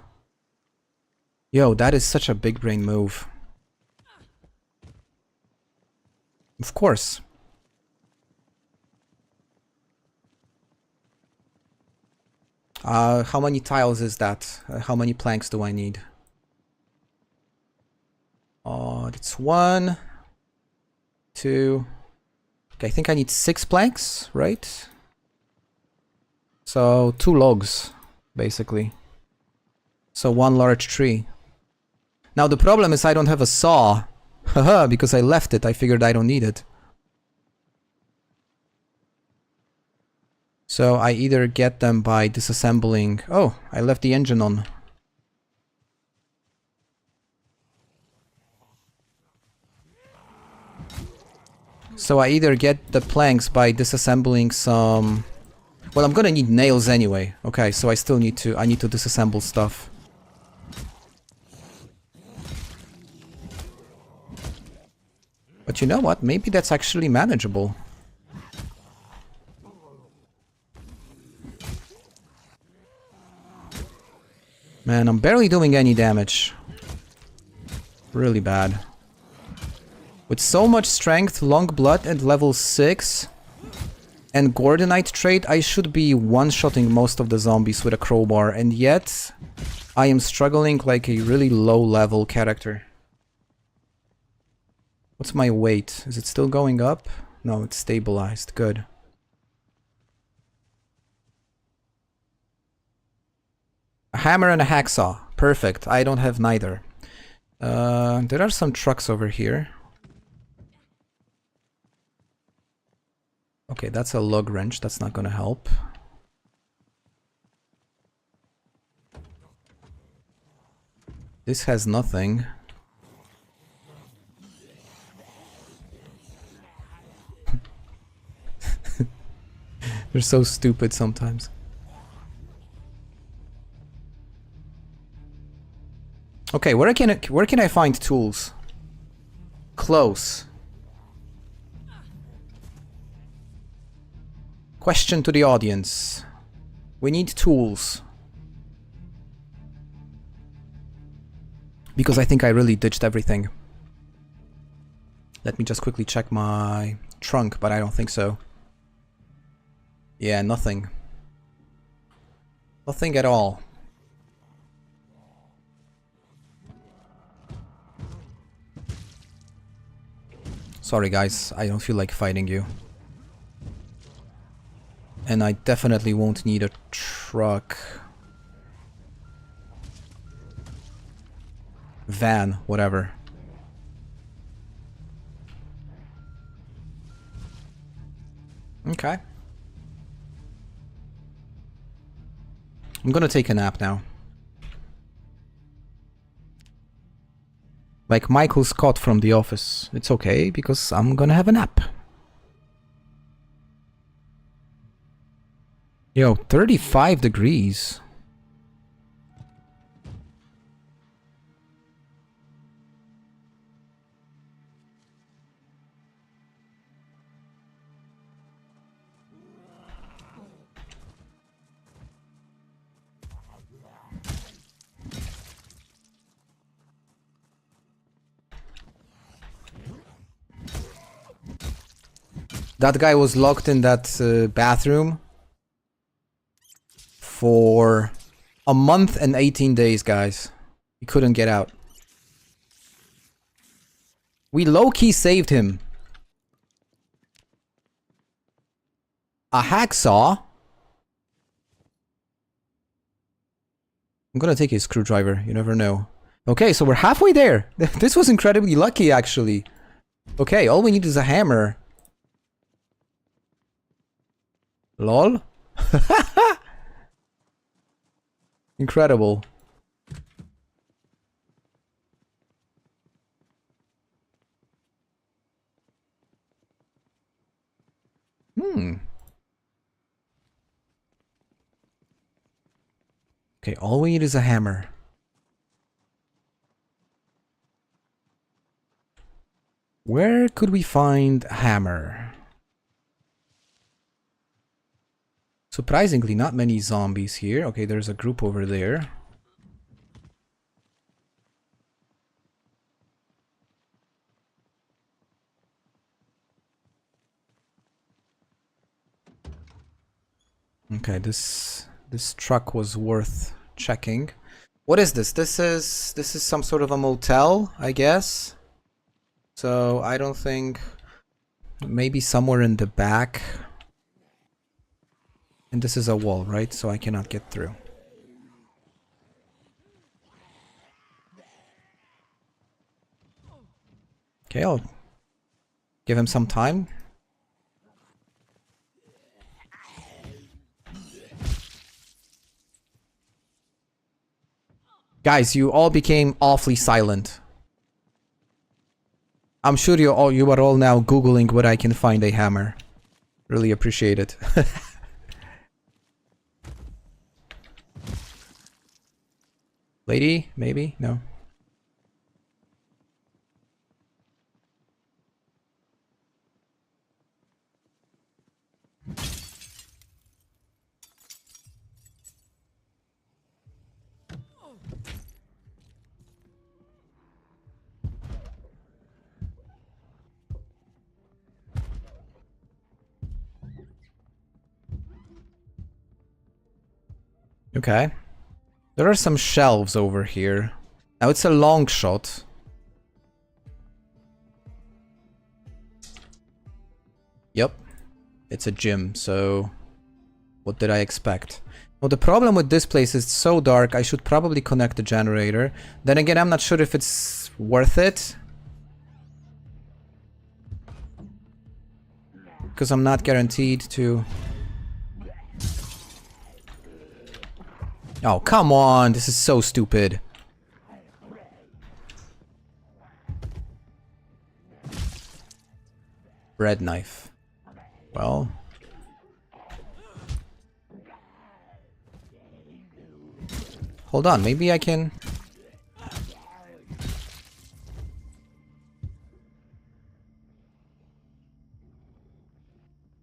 S1: Yo, that is such a big brain move. Of course. How many tiles is that? How many planks do I need? It's 1, 2... Okay, I think I need 6 planks, right? So 2 logs, basically. So 1 large tree. Now the problem is I don't have a saw. Haha, because I left it. I figured I don't need it. So I either get them by disassembling... Oh, I left the engine on. So I either get the planks by disassembling some... Well, I'm gonna need nails anyway. Okay, so I still need to... I need to disassemble stuff. But you know what? Maybe that's actually manageable. Man, I'm barely doing any damage. Really bad. With so much strength, long blood and level 6 and Gordonite trait, I should be one-shotting most of the zombies with a crowbar, and yet I am struggling like a really low level character. What's my weight? Is it still going up? No, it's stabilized. Good. A hammer and a hacksaw. Perfect. I don't have neither. There are some trucks over here. Okay, that's a lug wrench. That's not gonna help. This has nothing. They're so stupid sometimes. Okay, where can I find tools? Close. Question to the audience. We need tools. Because I think I really ditched everything. Let me just quickly check my trunk, but I don't think so. Yeah, nothing. Nothing at all. Sorry guys, I don't feel like fighting you. And I definitely won't need a truck. Van, whatever. Okay. I'm gonna take a nap now. Like Michael Scott from The Office. It's okay, because I'm gonna have a nap. Yo, 35 degrees. That guy was locked in that bathroom for a month and 18 days, guys. He couldn't get out. We low-key saved him. A hacksaw? I'm gonna take a screwdriver, you never know. Okay, so we're halfway there. This was incredibly lucky, actually. Okay, all we need is a hammer. Lol. Incredible. Okay, all we need is a hammer. Where could we find a hammer? Surprisingly, not many zombies here. Okay, there's a group over there. Okay, this truck was worth checking. What is this? This is some sort of a motel, I guess. So I don't think, maybe somewhere in the back. And this is a wall, right? So I cannot get through. Okay, I'll give him some time. Guys, you all became awfully silent. I'm sure you are all now Googling where I can find a hammer. Really appreciate it. Lady, maybe? No. Okay. There are some shelves over here. Now it's a long shot. Yep. It's a gym, so what did I expect? Well, the problem with this place is it's so dark, I should probably connect the generator. Then again, I'm not sure if it's worth it. Because I'm not guaranteed to... Oh, come on! This is so stupid. Bread knife. Well... Hold on, maybe I can...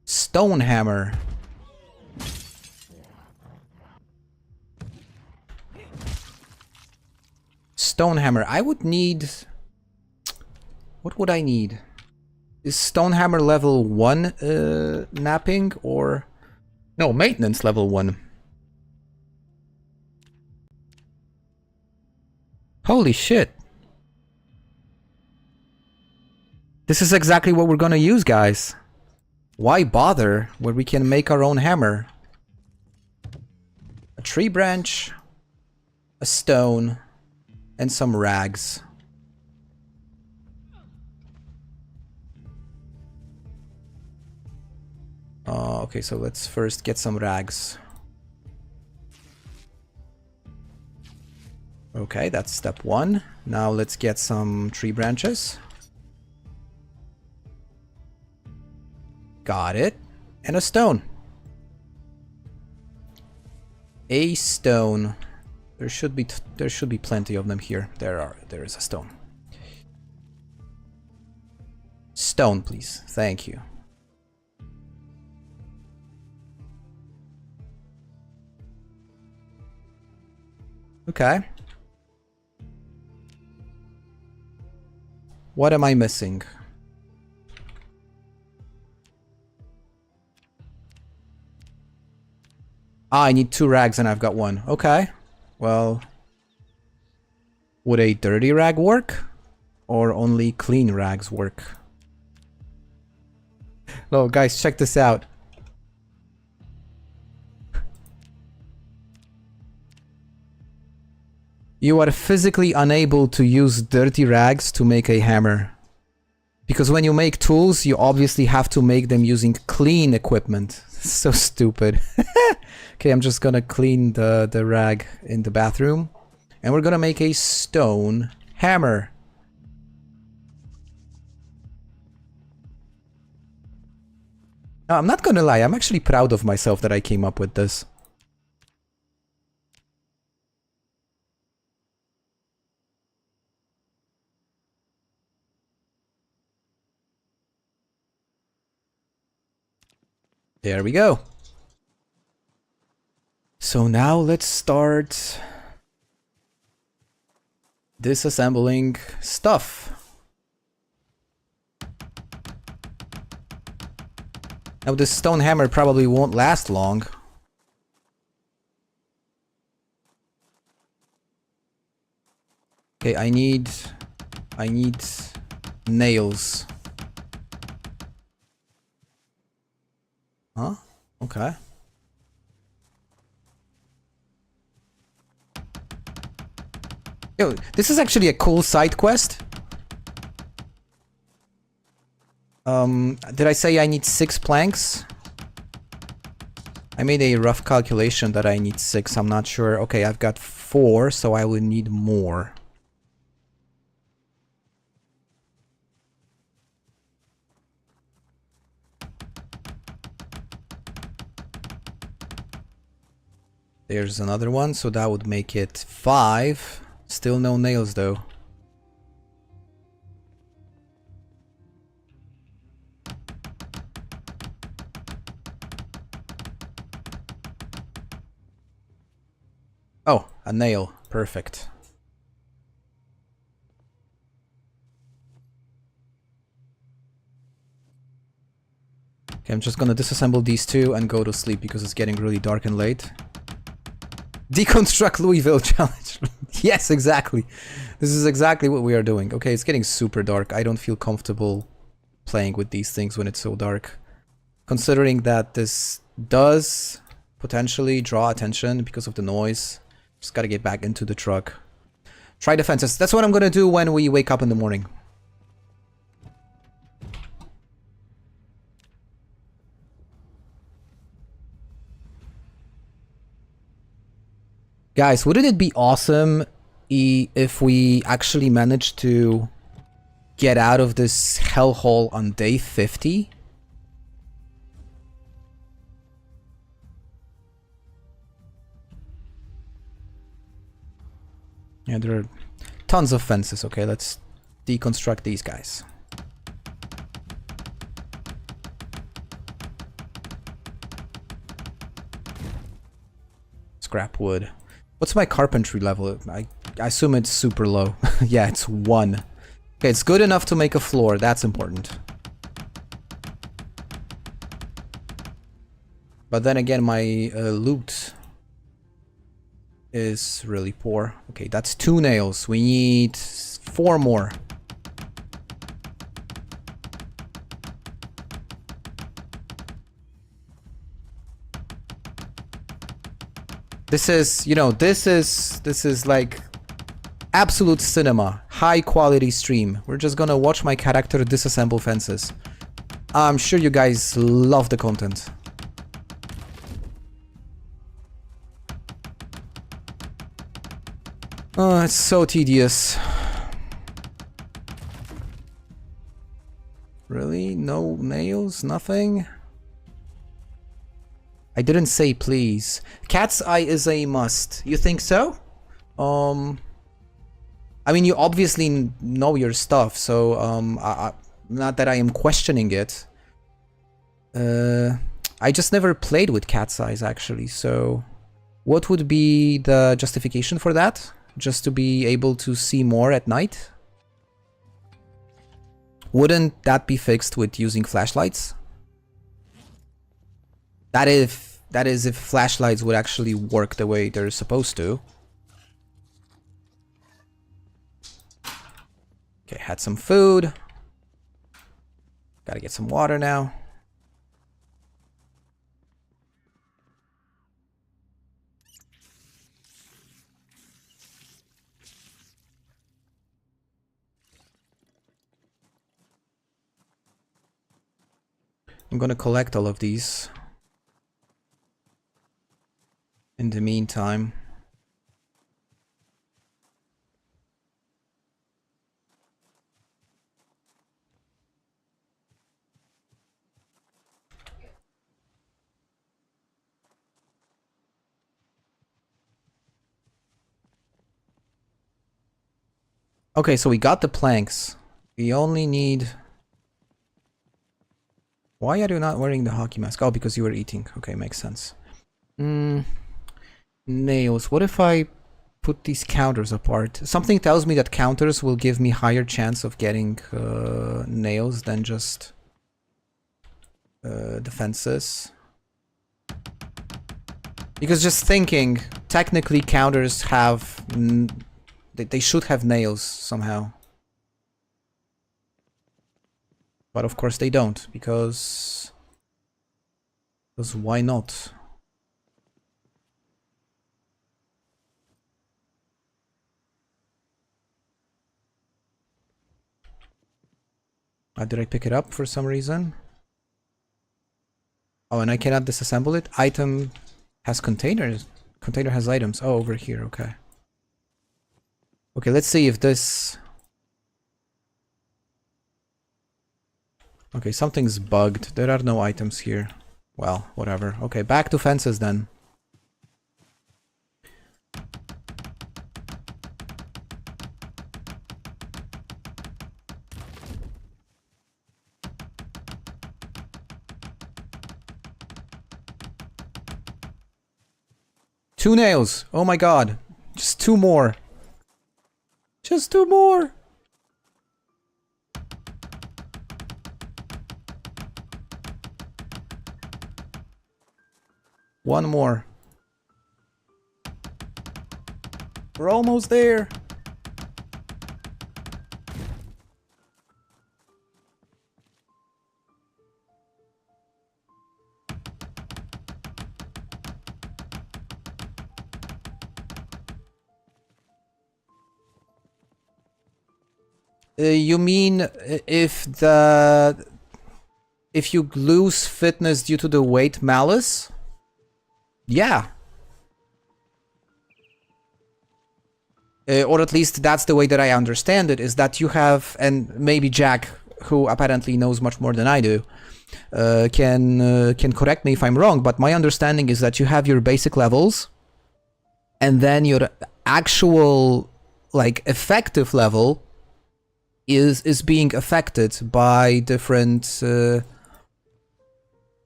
S1: Stone hammer. Stone hammer. I would need... What would I need? Is stone hammer level 1 napping or... No, maintenance level 1. Holy shit. This is exactly what we're gonna use, guys. Why bother when we can make our own hammer? A tree branch, a stone, and some rags. Okay, so let's first get some rags. Okay, that's step 1. Now let's get some tree branches. Got it. And a stone. A stone. There should be plenty of them here. There is a stone. Stone, please. Thank you. Okay. What am I missing? Ah, I need 2 rags and I've got 1. Okay. Well, would a dirty rag work? Or only clean rags work? No, guys, check this out. You are physically unable to use dirty rags to make a hammer. Because when you make tools, you obviously have to make them using clean equipment. So stupid. Okay, I'm just gonna clean the rag in the bathroom. And we're gonna make a stone hammer. Now, I'm not gonna lie, I'm actually proud of myself that I came up with this. There we go. So now let's start disassembling stuff. Now this stone hammer probably won't last long. Okay, I need nails. Huh? Okay. Yo, this is actually a cool side quest. Did I say I need 6 planks? I made a rough calculation that I need 6, I'm not sure. Okay, I've got 4, so I will need more. There's another one, so that would make it 5. Still no nails though. Oh, a nail. Perfect. Okay, I'm just gonna disassemble these 2 and go to sleep because it's getting really dark and late. Deconstruct Louisville challenge. Yes, exactly. This is exactly what we are doing. Okay, it's getting super dark. I don't feel comfortable playing with these things when it's so dark. Considering that this does potentially draw attention because of the noise. Just gotta get back into the truck. Try defenses. That's what I'm gonna do when we wake up in the morning. Guys, wouldn't it be awesome if we actually managed to get out of this hellhole on day 50? Yeah, there are tons of fences. Okay, let's deconstruct these guys. Scrap wood. What's my carpentry level? I assume it's super low. Yeah, it's 1. Okay, it's good enough to make a floor. That's important. But then again, my loot is really poor. Okay, that's 2 nails. We need 4 more. This is, you know, this is like absolute cinema, high quality stream. We're just gonna watch my character disassemble fences. I'm sure you guys love the content. Oh, it's so tedious. Really? No nails? Nothing? I didn't say please. Cat's eye is a must. You think so? I mean, you obviously know your stuff, so not that I am questioning it. I just never played with cat's eyes actually, so what would be the justification for that? Just to be able to see more at night? Wouldn't that be fixed with using flashlights? That is if flashlights would actually work the way they're supposed to. Okay, had some food. Gotta get some water now. I'm gonna collect all of these. In the meantime. Okay, so we got the planks. We only need... Why are you not wearing the hockey mask? Oh, because you were eating. Okay, makes sense. Nails. What if I put these counters apart? Something tells me that counters will give me higher chance of getting nails than just defenses. Because just thinking, technically counters have... They should have nails somehow. But of course they don't, because why not? Did I pick it up for some reason? Oh, and I cannot disassemble it? Item has containers. Container has items. Oh, over here, okay. Okay, let's see if this... Okay, something's bugged. There are no items here. Well, whatever. Okay, back to fences then. Two nails! Oh my god. Just 2 more. Just 2 more! One more. We're almost there. You mean if you lose fitness due to the weight malice? Yeah. Or at least that's the way that I understand it, is that you have, and maybe Jack, who apparently knows much more than I do, can correct me if I'm wrong, but my understanding is that you have your basic levels, and then your actual, like, effective level is being affected by different,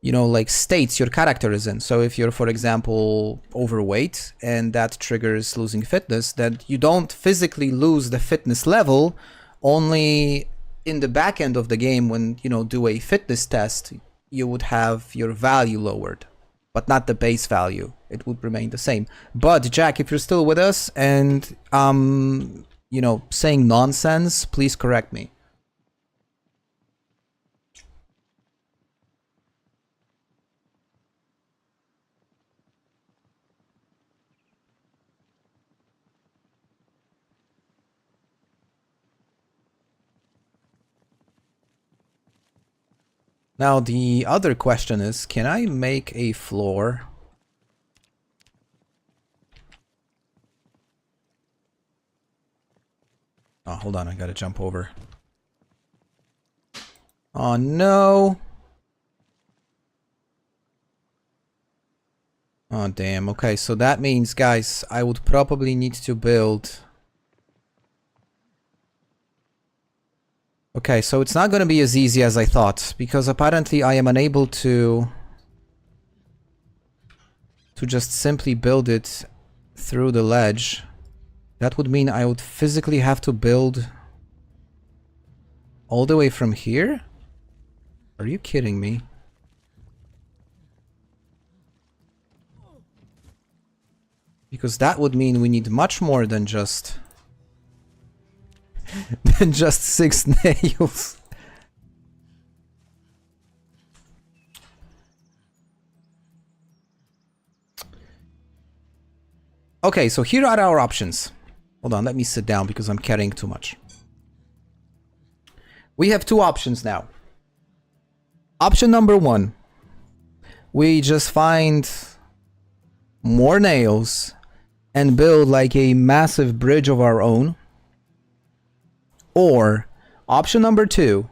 S1: you know, like, states your character is in. So if you're, for example, overweight and that triggers losing fitness, then you don't physically lose the fitness level, only in the back end of the game when, you know, do a fitness test, you would have your value lowered, but not the base value. It would remain the same. But Jack, if you're still with us and you know, saying nonsense, please correct me. Now, the other question is, can I make a floor? Oh, hold on, I gotta jump over. Oh, no. Oh, damn. Okay, so that means, guys, I would probably need to build... Okay, so it's not gonna be as easy as I thought, because apparently I am unable to just simply build it through the ledge. That would mean I would physically have to build all the way from here? Are you kidding me? Because that would mean we need much more than just... than just 6 nails. Okay, so here are our options. Hold on, let me sit down because I'm carrying too much. We have 2 options now. Option number 1. We just find more nails and build like a massive bridge of our own. Or option number 2.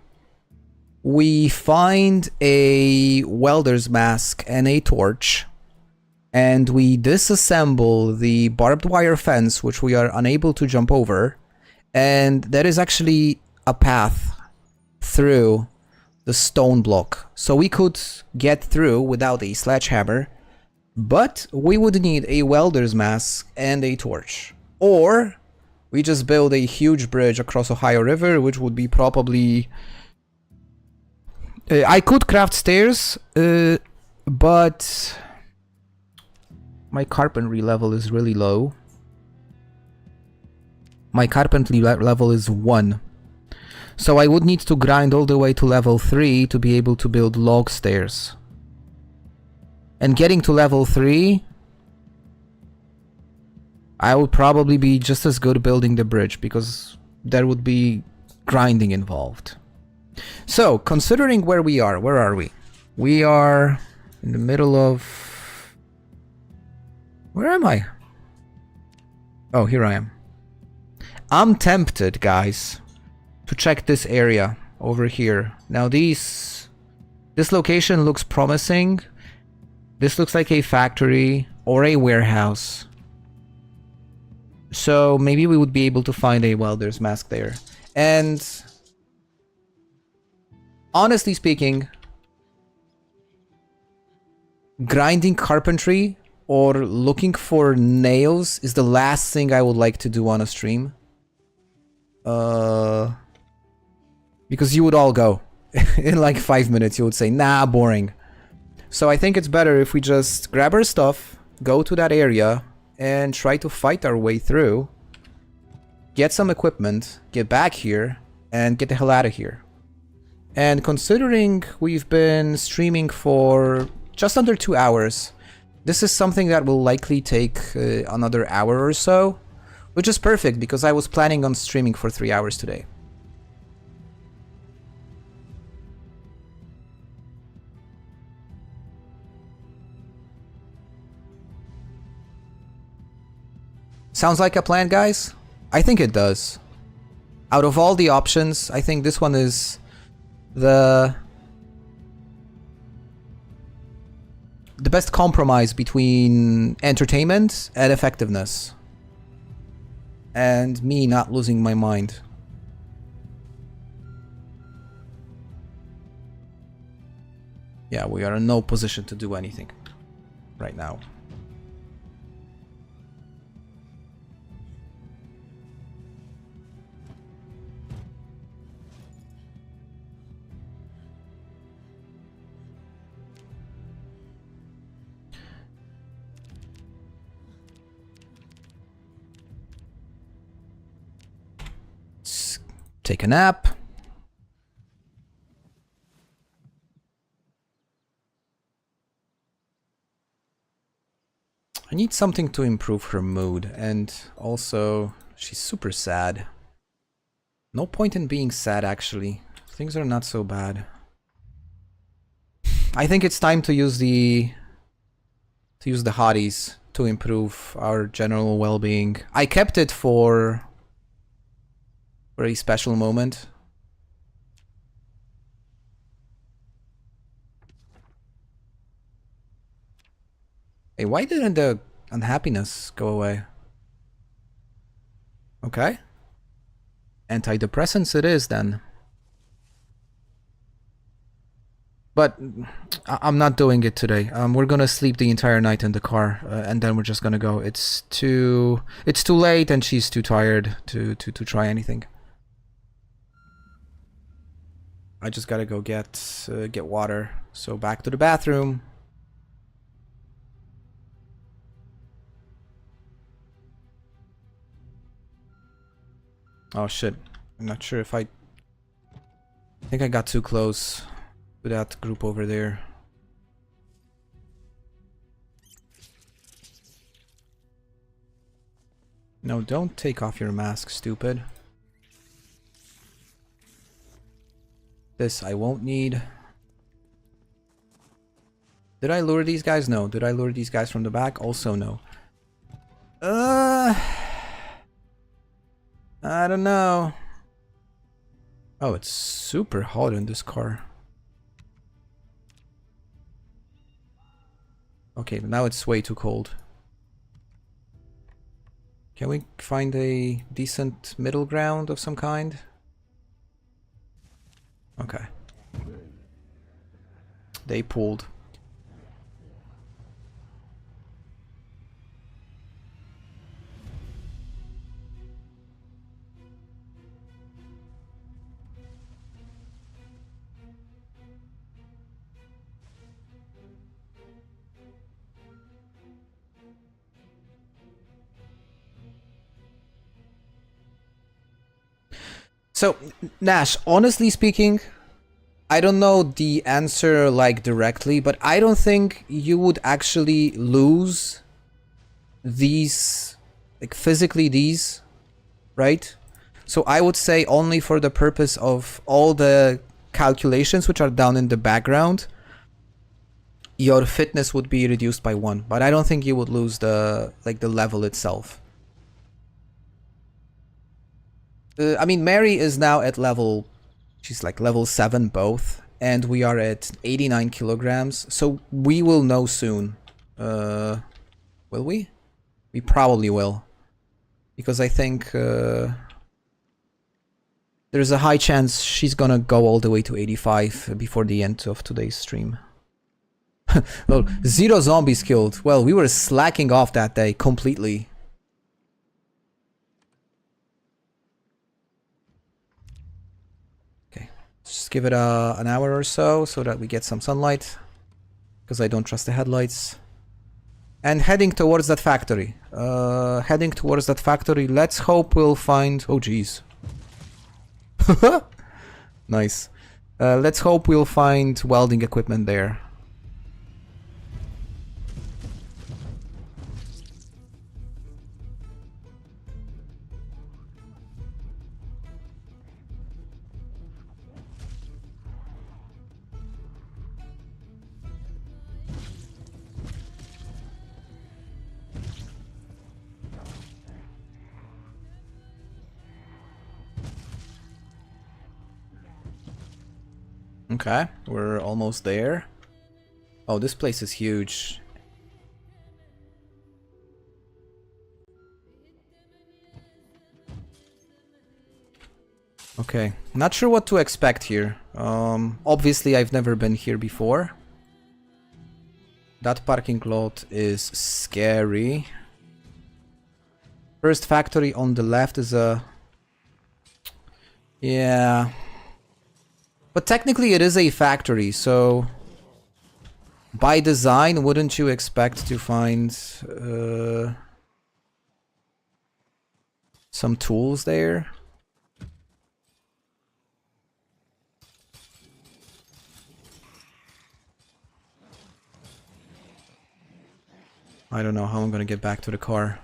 S1: We find a welder's mask and a torch, and we disassemble the barbed wire fence, which we are unable to jump over, and there is actually a path through the stone block. So we could get through without a sledgehammer, but we would need a welder's mask and a torch. Or we just build a huge bridge across Ohio River, which would be probably... I could craft stairs, but... my carpentry level is really low. My carpentry level is 1. So I would need to grind all the way to level 3 to be able to build log stairs. And getting to level 3, I would probably be just as good building the bridge, because there would be grinding involved. So, considering where we are, where are we? We are in the middle of... where am I? Oh, here I am. I'm tempted, guys, to check this area over here. Now this location looks promising. This looks like a factory or a warehouse. So maybe we would be able to find a welder's mask there. And honestly speaking, grinding carpentry or looking for nails is the last thing I would like to do on a stream. Because you would all go. In like 5 minutes you would say, nah, boring. So I think it's better if we just grab our stuff, go to that area, and try to fight our way through, get some equipment, get back here, and get the hell out of here. And considering we've been streaming for just under 2 hours, this is something that will likely take another hour or so, which is perfect because I was planning on streaming for 3 hours today. Sounds like a plan, guys? I think it does. Out of all the options, I think this one is the best compromise between entertainment and effectiveness. And me not losing my mind. Yeah, we are in no position to do anything right now. Take a nap. I need something to improve her mood, and also she's super sad. No point in being sad, actually. Things are not so bad. I think it's time to use the hotties to improve our general well-being. I kept it for a special moment. Hey, why didn't the unhappiness go away? Okay. Antidepressants it is then. But I'm not doing it today. We're gonna sleep the entire night in the car, and then we're just gonna go. It's too late, and she's too tired to try anything. I just gotta go get water. So back to the bathroom. Oh shit. I'm not sure if I think I got too close to that group over there. No, don't take off your mask, stupid. This I won't need. Did I lure these guys? No. Did I lure these guys from the back? Also no. I don't know. Oh, it's super hot in this car. Okay, now it's way too cold. Can we find a decent middle ground of some kind? Okay. They pulled. So, Nash, honestly speaking, I don't know the answer like directly, but I don't think you would actually lose these, like physically these, right? So I would say only for the purpose of all the calculations which are down in the background, your fitness would be reduced by 1, but I don't think you would lose the level itself. I mean, Mary is now at level, she's like level 7 both, and we are at 89 kilograms, so we will know soon. Will we? We probably will. Because I think there's a high chance she's gonna go all the way to 85 before the end of today's stream. Well, 0 zombies killed. Well, we were slacking off that day completely. Just give it an hour or so that we get some sunlight, because I don't trust the headlights. and heading towards that factory. Heading towards that factory. Let's hope we'll find... Oh, jeez. Nice. Let's hope we'll find welding equipment there. Okay, we're almost there. Oh, this place is huge. Okay, not sure what to expect here. Obviously I've never been here before. That parking lot is scary. First factory on the left is a... Yeah... But technically it is a factory, so by design, wouldn't you expect to find some tools there? I don't know how I'm gonna get back to the car.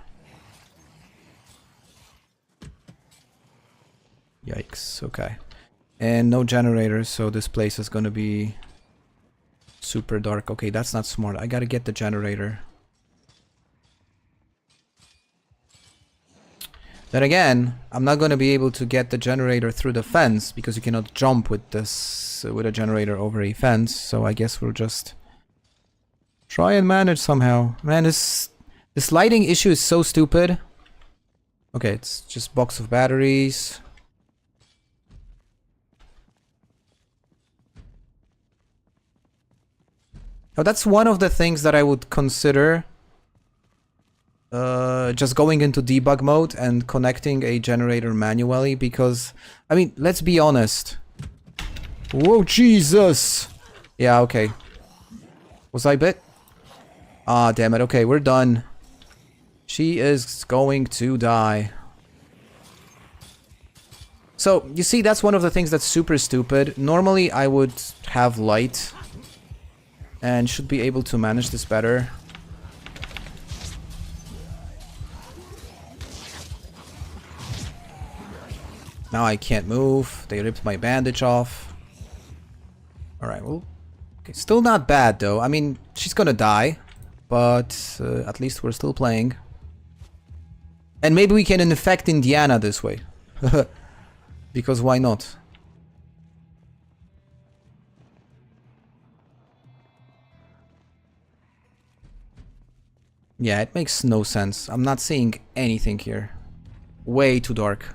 S1: Yikes, okay. And no generators, so this place is gonna be super dark. Okay, that's not smart. I gotta get the generator. Then again, I'm not gonna be able to get the generator through the fence because you cannot jump with this with a generator over a fence. So I guess we'll just try and manage somehow. Man, this lighting issue is so stupid. Okay, it's just box of batteries. Now that's one of the things that I would consider just going into debug mode and connecting a generator manually, because, I mean, let's be honest. Whoa, Jesus! Yeah, okay. Was I bit? Ah, damn it. Okay, we're done. She is going to die. So, you see, that's one of the things that's super stupid. Normally, I would have light and should be able to manage this better. Now I can't move. They ripped my bandage off. Alright, well... Okay, still not bad, though. I mean, she's gonna die. But at least we're still playing. And maybe we can infect Indiana this way. Because why not? Yeah, it makes no sense. I'm not seeing anything here. Way too dark.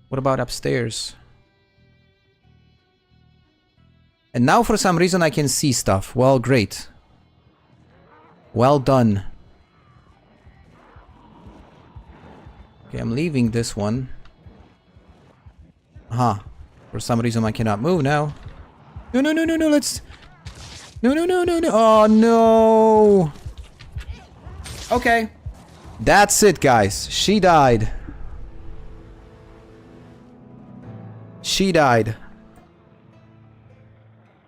S1: What about upstairs? And now for some reason I can see stuff. Well, great. Well done. Okay, I'm leaving this one. Aha. For some reason I cannot move now. No, no, no, no, no, let's... No, no, no, no, no. Oh, no. Okay. That's it, guys. She died. She died.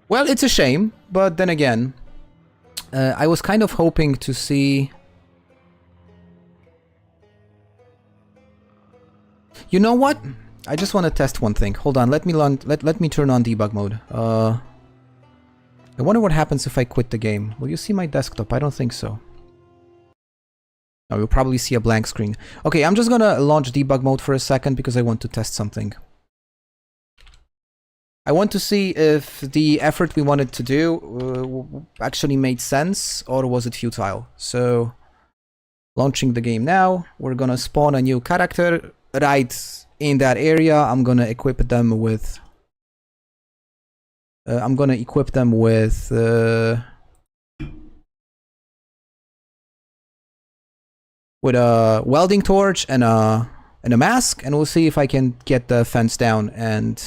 S1: Well, it's a shame, but then again, I was kind of hoping to see... You know what? I just want to test one thing. Hold on, let me turn on debug mode. I wonder what happens if I quit the game. Will you see my desktop? I don't think so. No, you'll probably see a blank screen. Okay, I'm just gonna launch debug mode for a second because I want to test something. I want to see if the effort we wanted to do actually made sense or was it futile. So, launching the game now. We're gonna spawn a new character right in that area. I'm gonna equip them with... with a welding torch and a mask, and we'll see if I can get the fence down and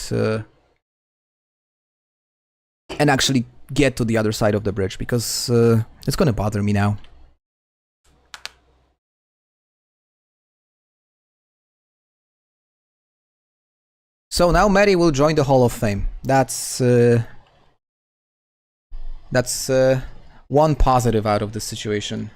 S1: actually get to the other side of the bridge, because it's gonna bother me now. So now Mary will join the Hall of Fame. That's one positive out of this situation.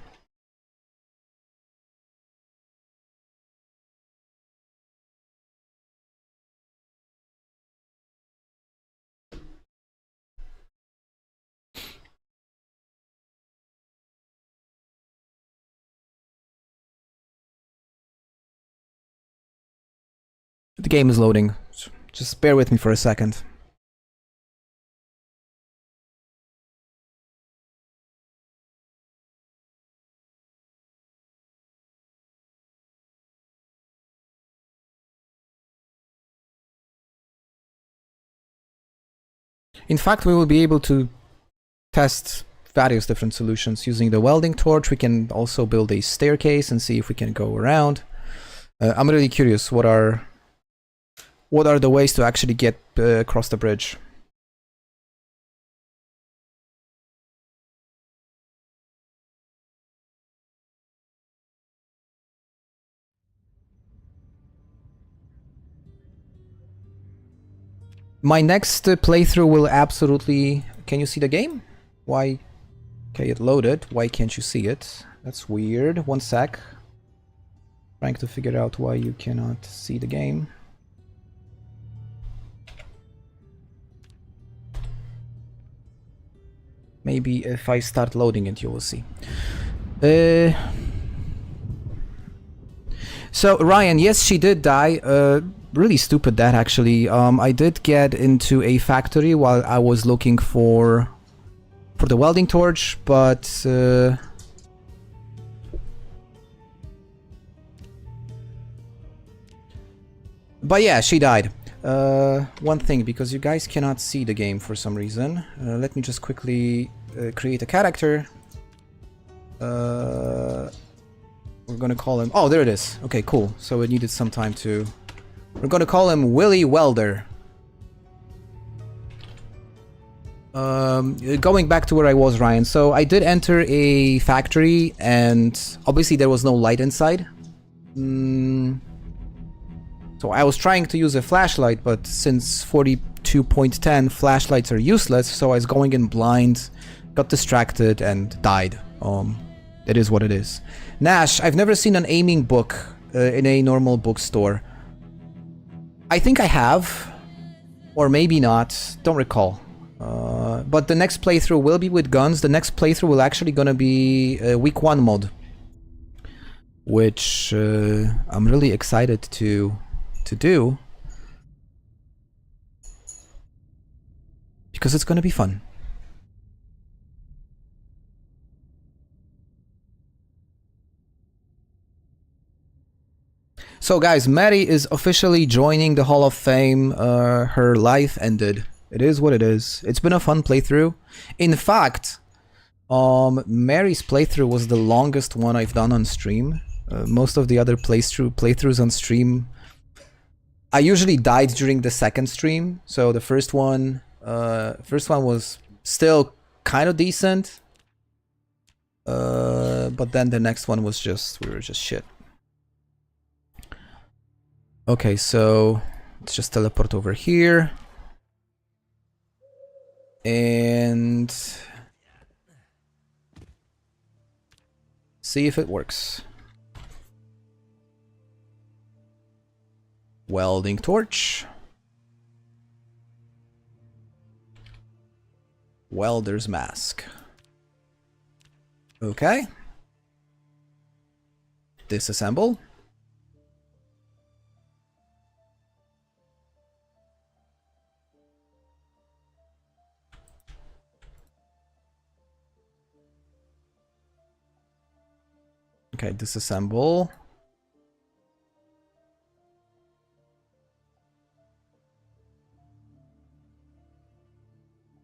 S1: The game is loading. Just bear with me for a second. In fact, we will be able to test various different solutions using the welding torch. We can also build a staircase and see if we can go around. I'm really curious, what are the ways to actually get across the bridge? My next playthrough will absolutely... Can you see the game? Why? Okay, it loaded. Why can't you see it? That's weird. One sec. Trying to figure out why you cannot see the game. Maybe if I start loading it, you will see. So Ryan, yes, she did die. Really stupid that actually. I did get into a factory while I was looking for the welding torch, but yeah, she died. One thing, because you guys cannot see the game for some reason. Let me just quickly create a character. We're gonna call him... Oh, there it is. Okay, cool. So it needed some time to... We're gonna call him Willy Welder. Going back to where I was, Ryan. So I did enter a factory, and obviously there was no light inside. So I was trying to use a flashlight, but since 42.10 flashlights are useless, so I was going in blind, got distracted, and died. It is what it is. Nash, I've never seen an aiming book in a normal bookstore. I think I have, or maybe not, don't recall. But the next playthrough will be with guns. The next playthrough will actually gonna be week 1 mod, which I'm really excited to do, because it's gonna be fun. So guys, Mary is officially joining the Hall of Fame. Her life ended. It is what it is. It's been a fun playthrough. In fact, Mary's playthrough was the longest one I've done on stream. Most of the other playthroughs on stream, I usually died during the second stream. So the first one was still kind of decent. But then the next one was just, we were just shit. Okay, so let's just teleport over here. And see if it works. Welding torch. Welder's mask. Okay. Disassemble. Okay, disassemble.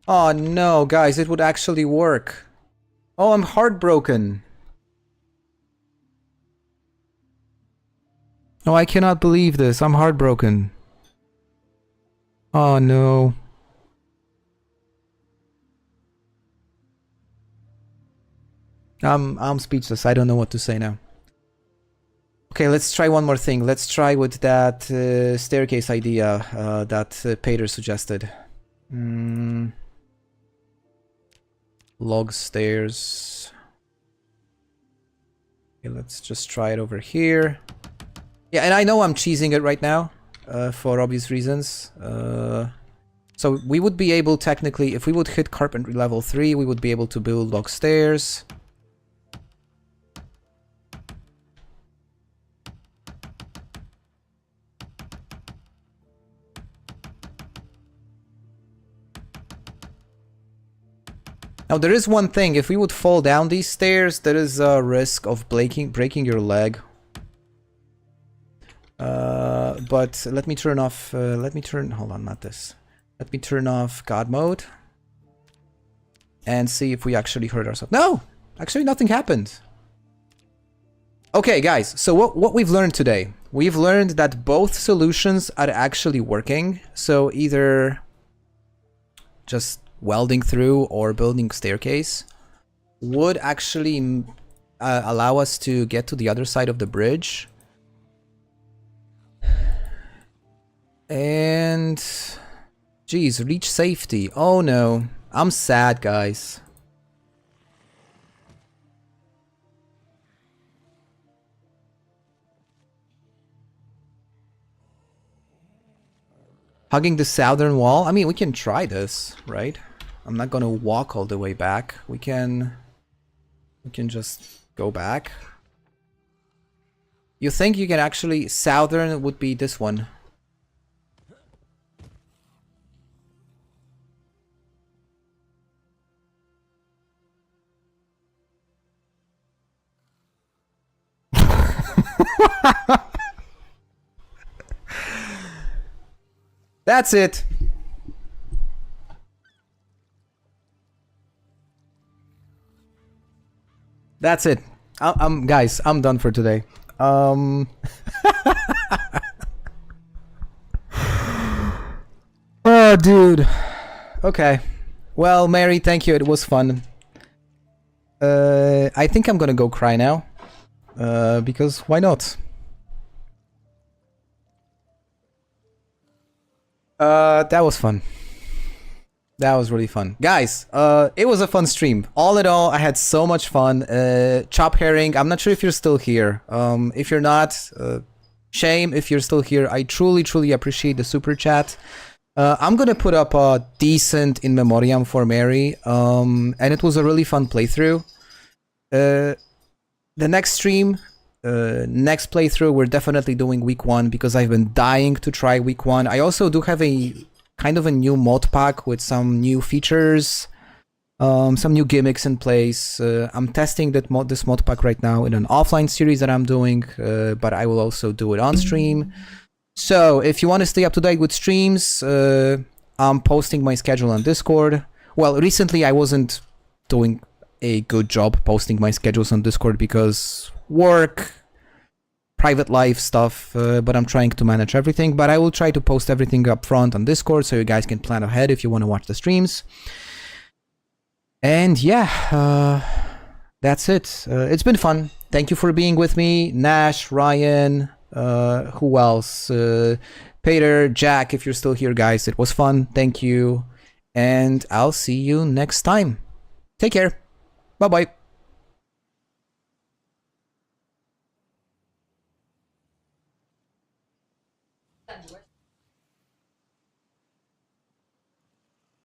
S1: Oh no, guys, it would actually work. Oh, I'm heartbroken. No, I cannot believe this. I'm heartbroken. Oh no. I'm speechless. I don't know what to say now. Okay, let's try one more thing. Let's try with that staircase idea that Peter suggested. Log stairs. Okay, let's just try it over here. Yeah, and I know I'm cheesing it right now for obvious reasons. So we would be able, technically, if we would hit carpentry level 3, we would be able to build log stairs. Now there is one thing, if we would fall down these stairs, there is a risk of breaking your leg. But let me turn off, hold on, not this. Let me turn off God mode. And see if we actually hurt ourselves. No! Actually nothing happened. Okay guys, so what we've learned today. We've learned that both solutions are actually working. So either just welding through or building staircase would actually allow us to get to the other side of the bridge. And geez, reach safety. Oh no, I'm sad, guys. Hugging the southern wall. I mean, we can try this, right? I'm not gonna walk all the way back. We can just go back. You think you can actually... Southern would be this one. That's it. That's it. Guys, I'm done for today. Oh, dude. Okay. Well, Mary, thank you. It was fun. I think I'm gonna go cry now. Because why not? That was fun. That was really fun. Guys, it was a fun stream. All in all, I had so much fun. Chop Herring, I'm not sure if you're still here. If you're not, shame if you're still here. I truly, truly appreciate the super chat. I'm gonna put up a decent in memoriam for Mary. And it was a really fun playthrough. The next stream, next playthrough, we're definitely doing week 1 because I've been dying to try week 1. I also do have a kind of a new mod pack with some new features, some new gimmicks in place. I'm testing this mod pack right now in an offline series that I'm doing, but I will also do it on stream. So if you want to stay up to date with streams, I'm posting my schedule on Discord. Well, recently I wasn't doing a good job posting my schedules on Discord because work, private life stuff, but I'm trying to manage everything. But I will try to post everything up front on Discord so you guys can plan ahead if you want to watch the streams. And yeah, that's it. It's been fun. Thank you for being with me. Nash, Ryan, who else? Peter, Jack, if you're still here, guys. It was fun. Thank you. And I'll see you next time. Take care. Bye-bye.